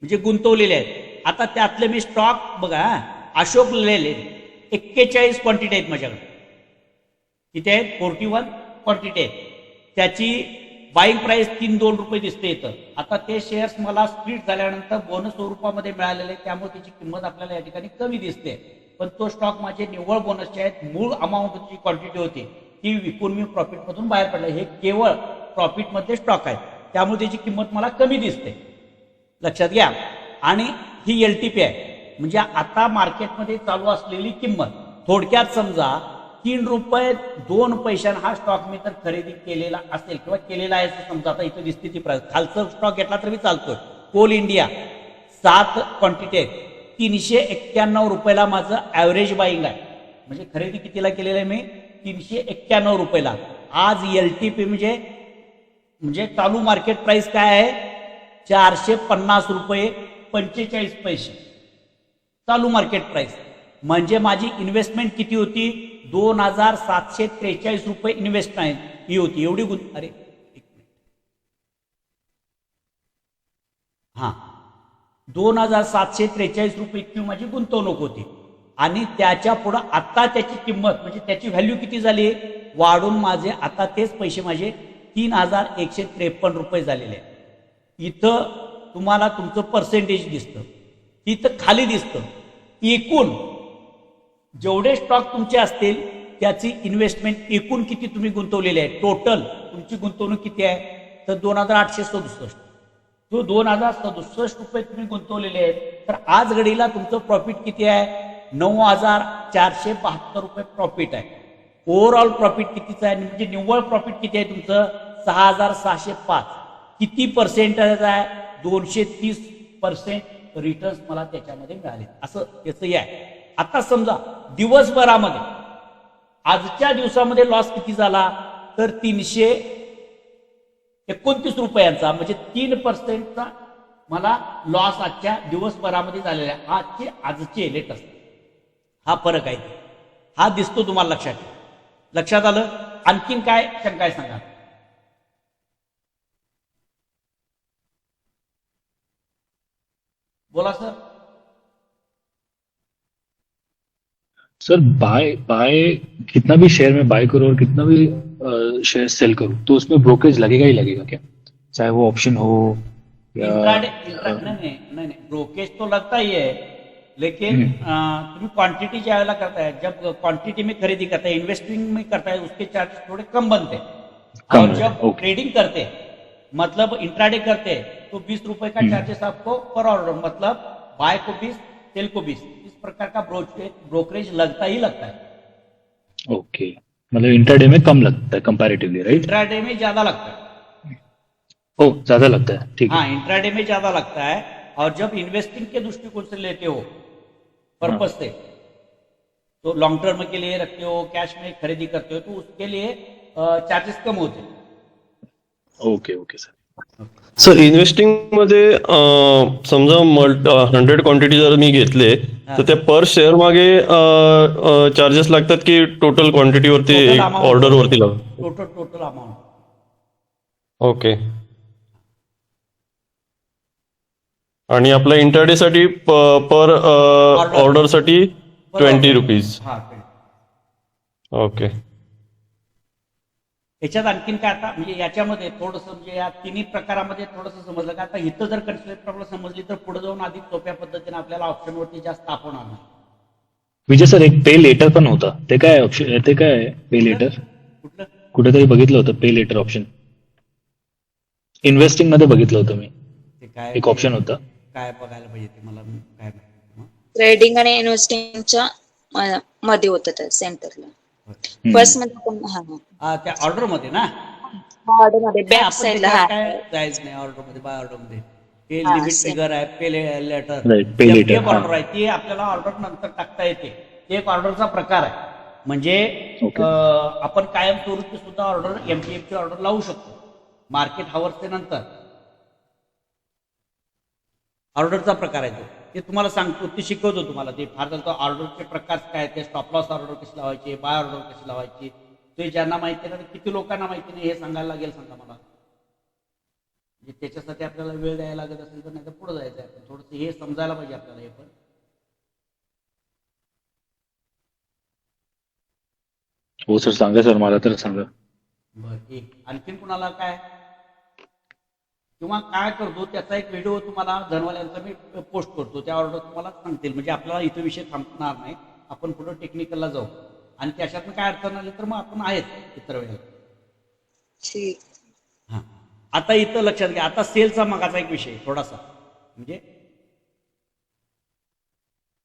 म्हणजे गुंतवलेले आहेत. आता त्यातले मी स्टॉक बघा, अशोक लेले 41 क्वांटिटी आहेत माझ्याकडे. किती आहेत? 41 क्वांटिटी आहेत. त्याची बाईंग प्राइस 302 रुपये दिसते इथं. आता ते शेअर्स मला स्प्लिट झाल्यानंतर बोनस स्वरूपामध्ये मिळालेले, त्यामुळे त्याची किंमत आपल्याला या ठिकाणी कमी दिसते. पण तो स्टॉक माझे निव्वळ बोनसचे आहेत. मूळ अमाऊंट जी क्वांटिटी होती ती विकून मी प्रॉफिटमधून बाहेर पडले. हे केवळ प्रॉफिटमधले स्टॉक आहेत, त्यामुळे त्याची किंमत मला कमी दिसते, लक्षात घ्या. आणि ही एलटीपी आहे, म्हणजे आता मार्केटमध्ये चालू असलेली किंमत. थोडक्यात समजा 3 रुपये 2 पैशांना हा स्टॉक मी तर खरेदी केलेला असेल किंवा केलेला आहे असं समजा. आता इथं दिसते ती प्राइस. खालचं स्टॉक घेतला तरी चालतोय. कोल इंडिया 7 क्वांटिटी आहेत, 391 रुपयाला माझं ॲव्हरेज बाईंग आहे. म्हणजे खरेदी कितीला केलेलं आहे मी? 391 रुपयाला. आज एलटीपी म्हणजे चालू मार्केट प्राइस काय आहे? 450 रुपये 45 पैसे चालू मार्केट प्राइस. म्हणजे माझी इन्व्हेस्टमेंट किती होती? 2743 रुपये इन्व्हेस्टमेंट ही होती. एवढी अरे एक मिनिट, हा 2743 रुपये इतकी माझी गुंतवणूक होती. आणि त्याच्या पुढं आता त्याची किंमत म्हणजे त्याची व्हॅल्यू किती झाली? वाढून माझे आता तेच पैसे माझे 3153 रुपये झालेले आहेत. इथं तुम्हाला तुमचं पर्सेंटेज दिसतं, इथं खाली दिसतं एकूण जेवढे स्टॉक तुमचे असतील त्याची इन्व्हेस्टमेंट एकूण किती तुम्ही गुंतवलेली आहे. टोटल तुमची गुंतवणूक किती आहे? तर 2867. जो 2067 रुपये तुम्ही गुंतवलेले आहेत, तर आज घडीला तुमचं प्रॉफिट किती आहे? 9472 रुपये प्रॉफिट आहे. ओव्हरऑल प्रॉफिट कितीचं आहे? म्हणजे निव्वळ प्रॉफिट किती आहे तुमचं? 6605. किती पर्सेंटेज आहे? 230% रिटर्न्स मला त्याच्यामध्ये मिळाले. असं त्याचं हे आहे. आता समजा दिवसभरामध्ये आजच्या दिवसामध्ये लॉस किती झाला? तर 329 रुपयांचा, म्हणजे 3% मला लॉस आजच्या दिवसभरामध्ये झालेला आहे. आजचे लेटेस्ट हा फरक आहे, हा दिसतो तुम्हाला. लक्षात आलं? आणखीन काय शंका आहे सांगा. बोला सर. सर बाय कितना भी शेयर में बाय करो और कितना भी शेयर सेल करो तो उसमें ब्रोकरेज लगेगा ही लगेगा क्या? चाहे वो ऑप्शन हो या नहीं, ब्रोकरेज तो लगता ही है, लेकिन तुम्ही क्वांटिटी ज्या वेळेला करताय, जब क्वांटिटी में खरीदी करता है, इन्वेस्टिंग में करता है, उसके चार्जेस थोड़े कम बनते हैं. और जब ट्रेडिंग करते मतलब इंट्राडे करते तो 20 रुपए का चार्जेस आपको पर ऑर्डर, मतलब बाय को 20 सेल को 20, इस प्रकार का ब्रोकरेज लगता ही लगता है. ओके, मतलब इंट्राडे में कम लगता है कंपैरेटिवली, राइट? इंट्राडे में ज्यादा लगता है. ओ, ज्यादा लगता है, ठीक है. हाँ, इंट्राडे में ज्यादा लगता है. और जब इन्वेस्टिंग के दृष्टिकोण से लेते हो पर्पज से, तो लॉन्ग टर्म के लिए रखते हो, कैश में खरीदी करते हो, तो उसके लिए चार्जेस कम होते हैं. Okay sir. सर इन्व्हेस्टिंग मध्ये समजा 100 क्वांटिटी जर मी घेतले तर त्या पर शेअर मागे चार्जेस लागतात की टोटल क्वांटिटीवरती एक ऑर्डर वरती लागतात? Total amount. ओके. आणि आपल्या इंटरडे साठी पर ऑर्डर साठी 20 रुपीज. ओके. याच्यात आणखीन काय आता म्हणजे याच्यामध्ये थोडंसं म्हणजे या तिन्ही प्रकारामध्ये थोडंसं समजलं का आता इथं जर कन्सेप्ट आपल्याला समजली तर पुढे जाऊन अधिक सोप्या पद्धतीने आपल्याला ऑप्शनवरती जास्त होणार नाही. विजय सर एक पे लेटर पण होता, ते काय ऑप्शन, ते काय पे लेटर? कुठलं कुठेतरी बघितलं होतं पे लेटर ऑप्शन, इन्व्हेस्टिंग मध्ये बघितलं होतं मी, ते काय एक ऑप्शन होतं. काय बघायला पाहिजे ते मला काय माहिती. ट्रेडिंग आणि इन्व्हेस्टिंगच्या मध्ये होतं त्या सेंटरला. फर्स्ट मध्ये त्या ऑर्डर मध्ये ना ऑर्डर मध्ये बॅक साईडला काय जायचं नाही. ऑर्डर मध्ये बाय ऑर्डर मध्ये पे लिमिट फिगर आहे, पे लेटर, पे लेटर ऑर्डर आहे ती आपल्याला ऑर्डर नंतर टाकता येते. ते एक ऑर्डरचा प्रकार आहे. म्हणजे आपण कायम स्वरूपी सुद्धा ऑर्डर MTF ची ऑर्डर लावू शकतो मार्केट हावर्सचे नंतर. ऑर्डरचा प्रकार आहे ते तुम्हाला सांगतो, ते शिकवतो तुम्हाला. ते फार झालं ऑर्डरचे प्रकार काय, ते स्टॉप लॉस ऑर्डर कशी लावायची, बाय ऑर्डर कशी लावायची, ते ज्यांना माहिती नाही किती लोकांना माहिती नाही हे सांगायला लागेल सांगा मला. म्हणजे त्याच्यासाठी आपल्याला वेळ द्यायला लागत असेल तर नाही तर पुढे जायचं आहे. थोडंसं हे समजायला पाहिजे आपल्याला. हे पण हो सर, सांगा सर, मला तर सांगा. बरं. आणखीन कुणाला काय किंवा काय करतो त्याचा एक व्हिडिओ तुम्हाला धनवाल्यांचा मी पोस्ट करतो, त्या ऑर्डर तुम्हाला सांगतील. म्हणजे आपल्याला इथं विषय थांबणार नाही, आपण पुढे टेक्निकलला जाऊ. आणि त्याच्यातून काय अडचण आली तर मग आपण आहेत इतर वेळेला. हा, आता इथं लक्षात घ्या. आता सेलचा मगाचा एक विषय थोडासा, म्हणजे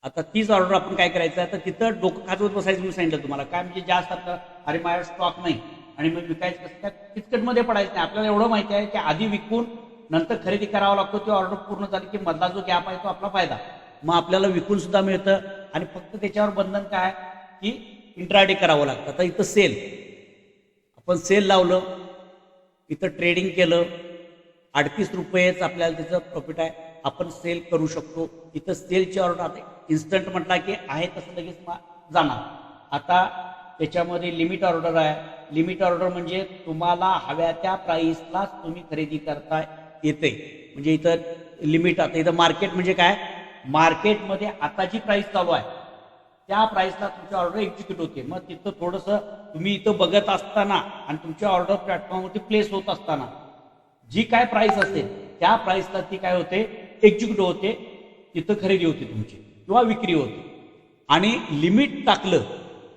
आता तीच ऑर्डर आपण काय करायचं, आता तिथं डोकं खाजवत बसायचं म्हणून सांगितलं तुम्हाला. काय म्हणजे जास्त आपलं अरे माझ्या स्टॉक नाही आणि मग विकायचं कसं, त्या किचकटमध्ये पडायचं नाही. आपल्याला एवढं माहिती आहे की आधी विकून नंतर खरेदी करावा लागतो. ती ऑर्डर पूर्ण झाली की मधला जो गॅप आहे तो आपला फायदा. मग आपल्याला विकून सुद्धा मिळतं आणि फक्त त्याच्यावर बंधन काय की इंट्राडे करावं लागतं. आता इथं सेल, आपण सेल लावलं, इथं ट्रेडिंग केलं, 38 रुपयेच आपल्याला त्याचं प्रॉफिट आहे. आपण सेल करू शकतो. इथं सेलची ऑर्डर आता इन्स्टंट म्हटला की आहे तसं लगेच जाणार. आता त्याच्यामध्ये लिमिट ऑर्डर आहे. लिमिट ऑर्डर म्हणजे तुम्हाला हव्या त्या प्राईसलाच तुम्ही खरेदी करता येते. म्हणजे इथं लिमिट, आता इथं मार्केट म्हणजे काय, मार्केटमध्ये आता जी प्राइस चालू आहे त्या प्राइसला तुमची ऑर्डर एक्झिक्यूट होते. मग तिथं थोडंसं तुम्ही इथं बघत असताना आणि तुमची ऑर्डर प्लॅटफॉर्मवरती प्लेस होत असताना जी काय प्राइस असेल त्या प्राइसला ती काय होते, एक्झिक्यूट होते, तिथं खरेदी होते तुमची किंवा विक्री होते. आणि लिमिट टाकलं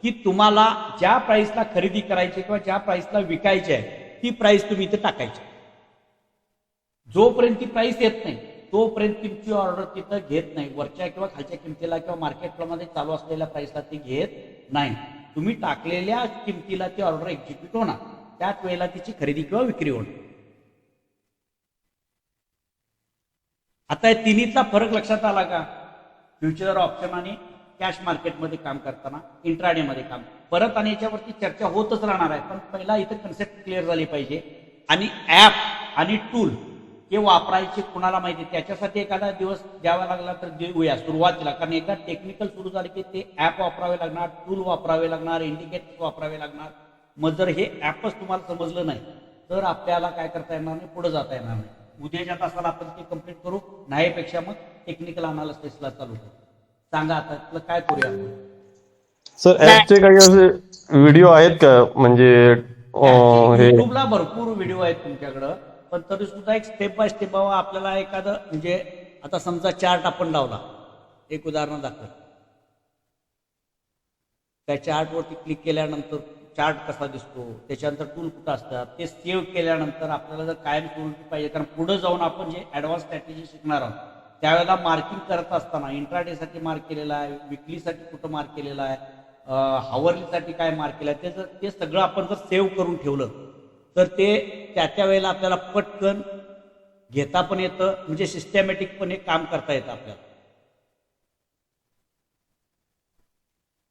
की तुम्हाला ज्या प्राइसला खरेदी करायची किंवा ज्या प्राइसला विकायची आहे ती प्राइस तुम्ही इथं टाकायची. जोपर्यंत ती प्राइस येत नाही तोपर्यंत तुमची ऑर्डर तिथं घेत नाही. वरच्या किंवा खालच्या किमतीला किंवा मार्केटमध्ये चालू असलेल्या प्राइसला ती घेत नाही. तुम्ही टाकलेल्या किमतीला ती ऑर्डर एक्झिक्यूट होणार, त्याच वेळेला तिची खरेदी किंवा विक्री होणार. आता या तिन्हीतला फरक लक्षात आला का? फ्युचर ऑप्शन आणि कॅश मार्केटमध्ये काम करताना, इंट्राडे मध्ये काम. परत आणि याच्यावरती चर्चा होतच राहणार आहे, पण पहिला इथं कन्सेप्ट क्लिअर झाली पाहिजे. आणि ऍप आणि टूल हे वापरायचे कुणाला माहिती, त्याच्यासाठी एखादा दिवस द्यावा लागला तर देऊया सुरुवातीला. कारण एकदा टेक्निकल सुरू झाले की ते ऍप वापरावे लागणार, टूल वापरावे लागणार, इंडिकेटर्स वापरावे लागणार. मग जर हे ऍपच तुम्हाला समजलं नाही तर आपल्याला काय करता येणार नाही, पुढे जाता येणार नाही. उद्याच्या तासाला आपण ते कम्प्लीट करू, नाहीपेक्षा मग टेक्निकल अनालिसिसला चालू करू. सांगा आता त्यातलं काय करूया आपण. सर ऍपचे काही असे व्हिडिओ आहेत का, म्हणजे युट्यूबला भरपूर व्हिडिओ आहेत तुमच्याकडं, पण तरी सुद्धा एक स्टेप बाय स्टेप बाबा आपल्याला एखादं, म्हणजे आता समजा चार्ट आपण लावला, एक उदाहरण दाखव. त्या चार्टवरती क्लिक केल्यानंतर चार्ट कसा दिसतो, त्याच्यानंतर टूल कुठं असतात, ते सेव्ह केल्यानंतर आपल्याला जर कायम स्वरूपी पाहिजे, कारण पुढे जाऊन आपण जे ऍडव्हान्स स्ट्रॅटेजी शिकणार आहोत त्यावेळेला मार्किंग करत असताना इंट्राडेसाठी मार्क केलेला आहे, विकलीसाठी कुठं मार्क केलेला आहे, हावरलीसाठी काय मार्क केलं आहे, ते सगळं आपण जर सेव्ह करून ठेवलं तर ते त्या वेळेला आपल्याला पटकन घेता पण येतं, म्हणजे सिस्टमॅटिकपणे काम करता येतं आपल्याला.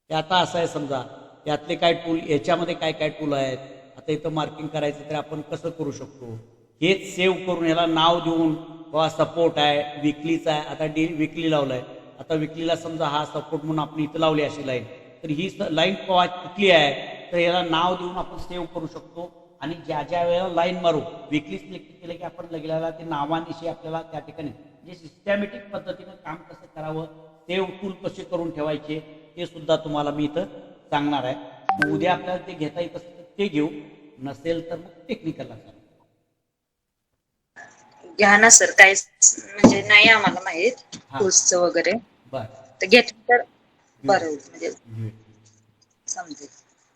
आता असं आहे, समजा यातले काय टूल, याच्यामध्ये काय काय टूल आहेत. आता इथं मार्किंग करायचं तर आपण कसं करू शकतो, हेच सेव्ह करून याला नाव देऊन बाबा सपोर्ट आहे, विकलीचा आहे, आता विकली लावलाय, आता विकलीला समजा हा सपोर्ट म्हणून आपण इथं लावली अशी लाईन, तर ही लाईन कुठली आहे तर याला नाव देऊन आपण सेव्ह करू शकतो. आणि ज्या ज्या वेळेला लाईन मारू विकली सिलेक्ट केलं की आपण लगेला ते नावानिशी आपल्याला त्या ठिकाणी म्हणजे सिस्टमॅटिक पद्धतीनं काम कसं करावं, सेव्ह टूल कसे करून ठेवायचे ते सुद्धा तुम्हाला मी इथं सांगणार आहे. मग उद्या आपल्याला ते घेता येत असेल तर ते घेऊ, नसेल तर मग टेक्निकलला घ्या ना सर, काय म्हणजे नाही आम्हाला माहित टूल्सचं वगैरे, बरं तर घेतलं तर बरं होईल, म्हणजे समजेल.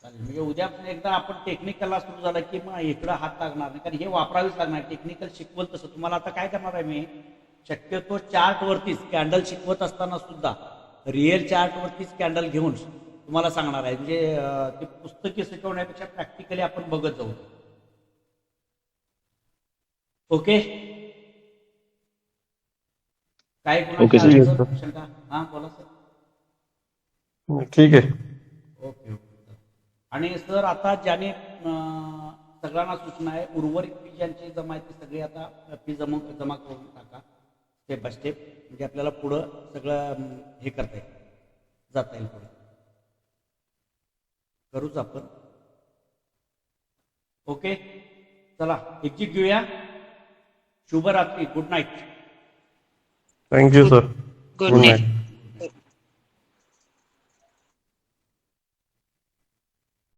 चालेल. म्हणजे उद्या एकदा आपण टेक्निकलला सुरू झालं की मग इकडं हात लागणार नाही, कारण हे वापरावीच लागणार. टेक्निकल शिकवल तसं तुम्हाला आता काय करणार आहे मी, शक्यतो चार्टवरतीच कॅन्डल शिकवत असताना सुद्धा रिअल चार्टवरतीच कॅन्डल घेऊन तुम्हाला सांगणार आहे. म्हणजे ते पुस्तकी शिकवण्यापेक्षा प्रॅक्टिकली आपण बघत जाऊ. ओके, काय ओके सर. शंका? हा बोला सर. ठीक आहे. Okay okay. आणि सर आता ज्याने सगळ्यांना सूचना आहे, उर्वरित फी ज्यांची जमा आहे ती सगळी आता फी जमा करून टाका स्टेप बाय स्टेप, म्हणजे आपल्याला पुढं सगळं हे करता येईल, जाता येईल पुढे. करूच आपण. ओके चला एक्झिट घेऊया. शुभरात्री, good night. Thank you sir. Good night.